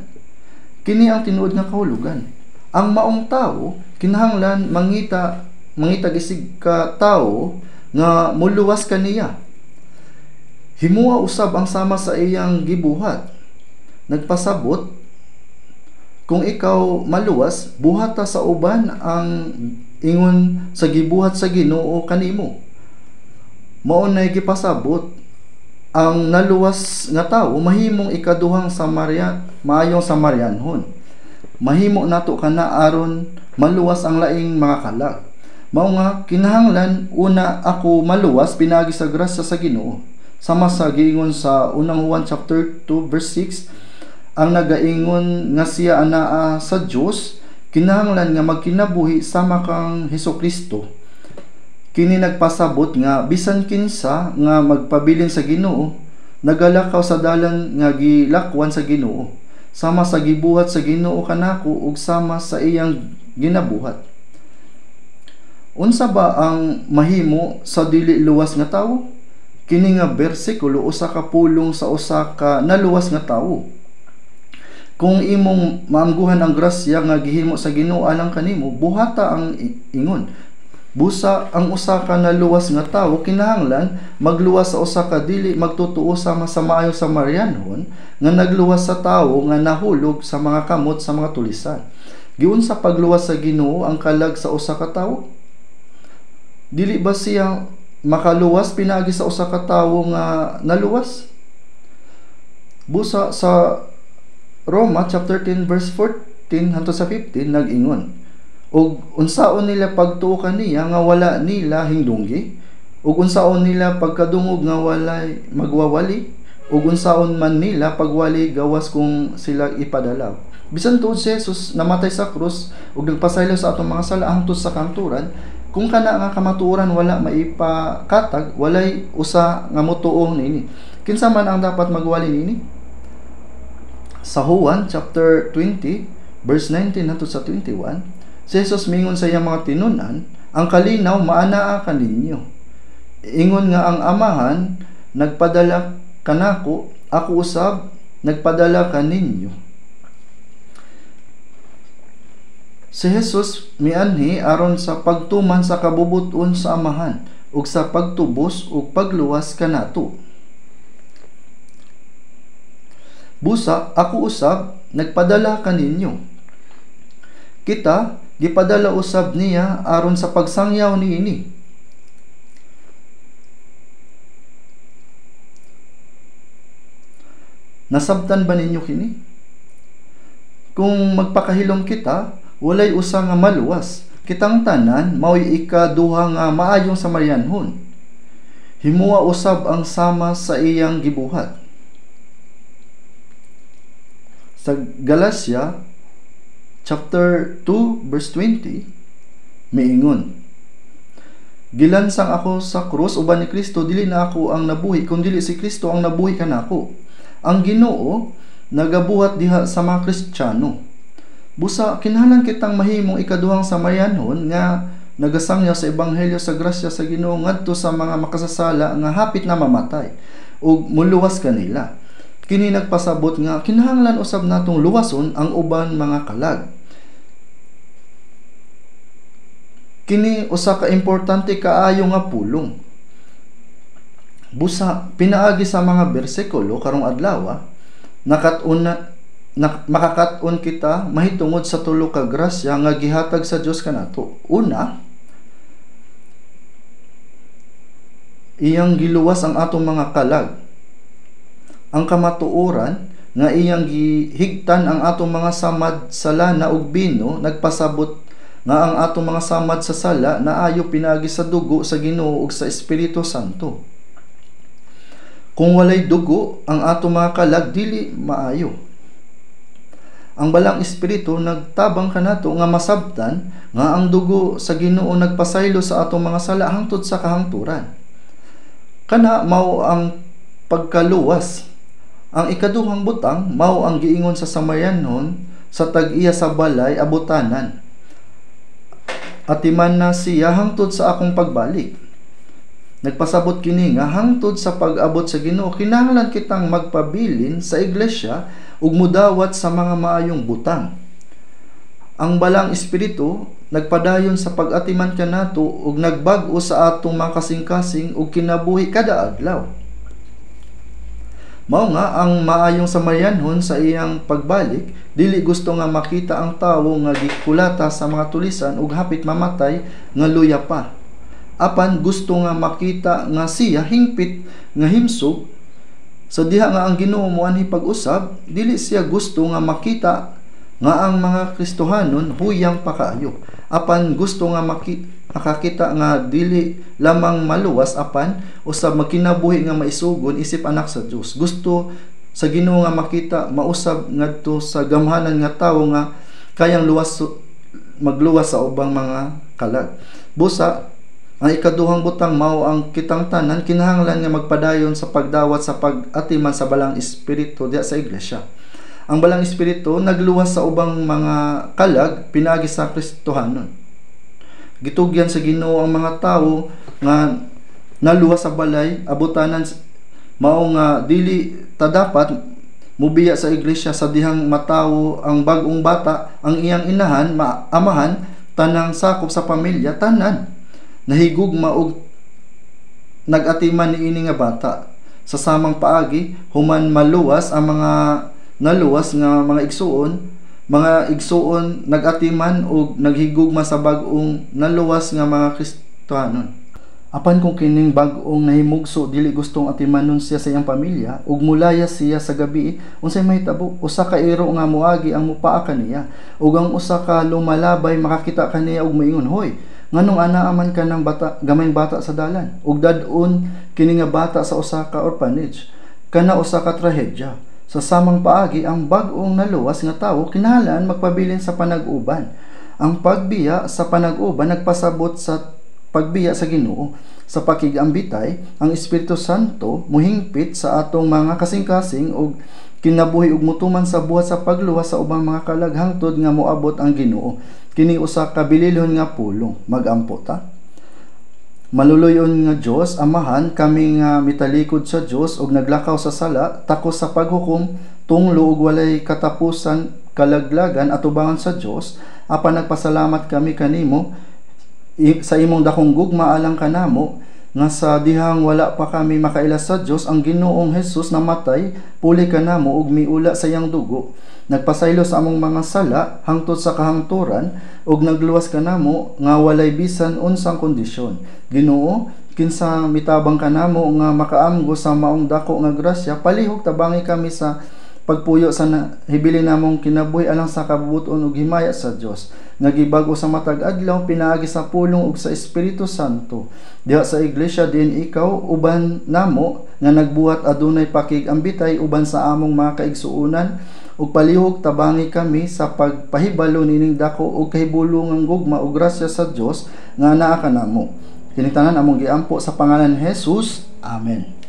Kini ang tinuod nga kahulugan. Ang maong tawo kinahanglan mangita gisig ka tawo nga muluwas kaniya. Himuha usab ang sama sa iyang gibuhat. Nagpasabot, kung ikaw maluwas, buhata sa uban ang ingon sa gibuhat sa Ginoo kanimo. Mao nay gipasabot, ang naluwas nga tawo mahimong ikaduhang maayong Samarianhon. Mahimo nato kana aron maluwas ang laing mga kalag. Mao nga kinahanglan una ako maluwas pinagi sa grasya sa Ginoo. Sama sa giingon sa unang Juan chapter 2 verse 6, ang nagaingon nga siya anaa sa Dios, kinahanglan nga magkinabuhi sama kang Hesukristo. Kini nagpasabot nga bisan kinsa nga magpabilin sa Ginoo, nagalakaw sa dalan nga gilakwan sa Ginoo, sama sa gibuhat sa Ginoo kanako ug sama sa iyang ginabuhat. Unsa ba ang mahimo sa dili luwas nga tawo? Kini nga bersikulo usa ka pulong sa usa ka naluwas nga tawo. Kung imong maamguhan ang grasya nga gihimo sa Ginoo alang kanimo, buhata ang ingon. Busa ang usa ka naluwas nga tawo kinahanglan magluwas sa usa ka dili magtutuo sama sa maayo sa Samaritanhon nga nagluwas sa tawo nga nahulog sa mga kamot sa mga tulisan. Giunsa pagluwas sa Ginoo ang kalag sa usa ka tawo? Dili ba siya makaluwas pinaagi sa usa ka tawo nga naluwas? Busa sa Roma chapter 10 verse 14 hangtod sa 15 nag-ingon, ug unsaon nila pagtuo kaniya nga wala nila hingdunggi, ug unsaon nila pagkadungog nga walay magwawali, ug unsaon man nila pagwali gawas kung sila ipadalaw. Bisan tuod si Jesus namatay sa krus ug nagpasaylo sa atong mga sala hangtod sa kanturan, kung kana nga kamatuoran wala maipakatag, walay usa nga motuo nini. Kinsa man ang dapat magwali nini? Sa Juan chapter 20 verse 19 hangtod sa 21, si Jesus mingon sa iyang mga tinunan, ang kalinaw maanaa kaninyo. Ingon nga ang amahan nagpadala kanako, ako usab nagpadala kaninyo. Si Jesus mianhi aron sa pagtuman sa kabubuton sa amahan ug sa pagtubos ug pagluwas kanato. Busa ako usab nagpadala kaninyo. Kita gipadala usab niya aron sa pagsangyaw niini. Nasabtan ba ninyo kini? Kung magpakahilom kita, walay usa nga maluwas. Kitang tanan mao'y ikaduha nga maayong Samaritanhon. Himuwa usab ang sama sa iyang gibuhat. Sa Galatia chapter 2 verse 20 miingon, gilansang ako sa krus uban ni Kristo, dili na ako ang nabuhi kundi si Kristo ang nabuhi kanako. Ang Ginoo nagabuhat diha sa mga Kristiyano. Busa kinahanglan kitang mahimong ikaduhang Samaritanhon nga nagasangyaw sa ebanghelyo sa grasya sa Ginoo ngadto sa mga makasasala nga hapit na mamatay ug muluwas kanila. Kini nagpasabot nga kinahanglan usab natong luwason ang uban mga kalag. Kini usa ka importante kaayo nga pulong. Busa pinaagi sa mga bersikulo karong adlaw, makakaton kita mahitungod sa tulo ka grasya nga gihatag sa Dios kanato. Una, iyang giluwas ang atong mga kalag. Ang kamatuoran nga iyang gihigtan ang atong mga samad sa lana ug bino nagpasabot nga ang atong mga samad sa sala naayo pinaagi sa dugo sa Ginoo ug sa Espiritu Santo. Kung walay dugo ang atong mga kalag dili maayo. Ang balang espiritu nagtabang kanato nga masabtan nga ang dugo sa Ginoo nagpasaylo sa atong mga sala hangtod sa kahangturan. Kana mao ang pagkaluwas. Ang ikaduhang butang mao ang giingon sa Samaritanhon sa tag-iya sa balay abutanan. Atiman na siya hangtod sa akong pagbalik. Nagpasabot kini nga hangtod sa pag-abot sa Ginoo kinahanglan kitang magpabilin sa iglesia ug mudawat sa mga maayong butang. Ang balang espiritu nagpadayon sa pag-atiman kanato ug nagbag-o sa atong mga kasing-kasing ug kinabuhi kada adlaw. Mao nga ang maayong Samaritanhon sa iyang pagbalik dili gusto nga makita ang tawo nga gikulata sa mga tulisan ug hapit mamatay nga luya pa. Apan gusto nga makita nga siya hingpit nga himsog. Sa diha nga ang Ginoo moanhi pag-usab, dili siya gusto nga makita nga ang mga Kristohanon huyang pa kaayo. Apan gusto nga makakita nga dili lamang maluwas apan usab magkinabuhi nga maisugon isip anak sa Dios. Gusto sa Ginoo nga makita mausab ngadto sa gamhanan nga tawo nga kayang magluwas sa ubang mga kalag. Busa ang ikaduhang butang mao ang kitang tanan kinahanglan nga magpadayon sa pagdawat sa pag-atiman sa balang espiritu diha sa iglesia. Ang balang espiritu nagluwas sa ubang mga kalag pinaagi sa Kristohanon. Gitugyan sa Ginoo ang mga tawo nga naluwas sa balay abutanan mao nga dili ta dapat mubiya sa iglesia sa dihang matawo ang bag-ong bata, ang iyang inahan, amahan, tanang sakop sa pamilya, tanan. Nahigugma og nagatiman ni ini nga bata. Sa samang paagi, human maluwas ang mga naluwas nga mga igsuon nagatiman og naghigugma sa bag-ong naluwas nga mga Kristiyanon. Apan kung kining bag-ong nahimugso dili gustong atimanon siya sa iyang pamilya ug mulaya siya sa gabi, unsay mahitabo? Usa ka iro nga moagi ang mupaa kaniya ug ang usa ka lumalabay makakita kaniya ug moingon, "Hoy, nganong anaa ka ng gamayng bata sa dalan?" Ug dadon kini nga bata sa usa ka orphanage. Kana usa ka trahedya. Sa samang paagi, ang bag-ong naluwas nga tawo kinahanglan magpabilin sa panag-uban. Ang pagbiya sa panag-uban nagpasabot sa pagbiya sa Ginoo. Sa pakigambitay, ang Espiritu Santo muhingpit sa atong mga kasing-kasing ug kinabuhi ug mutuman sa buhat sa pagluwas sa ubang mga kalag hangtod nga moabot ang Ginoo. Kini usa ka bililhon nga pulong. Magampo ta. Maluluyon nga Dios, Amahan, kami nga mitalikod sa Dios ug naglakaw sa sala, takos sa paghukom, tunglo ug walay katapusan, kalaglagan at ubangan sa Dios, apan nagpasalamat kami kanimo sa imong dakong gugma alang kanamo nga sa dihang wala pa kami makailas sa Dios, ang Ginoong Hesus namatay puli kanamo ug miula sa iyang dugo. Nagpasaylo sa among mga sala hangtod sa kahangturan ug nagluwas kanamo nga walay bisan unsang kondisyon. Ginoo, kinsa mitabang kanamo nga makaamgo sa maong dako nga grasya, palihog tabangi kami sa pagpuyo sa hibilin namong kinabuhi alang sa kabubuton ug himaya sa Dios nga gibago sa matag adlaw pinaagi sa pulong ug sa Espiritu Santo diha sa iglesia din ikaw uban namo nga nagbuhat adunay pakigambitay uban sa among mga kaigsuonan ug palihog tabangi kami sa pagpahibalo nining dako ug kahibulongang gugma ug grasya sa Dios nga naa kanamo. Kini tanan among giampo sa pangalan ni Jesus. Amen.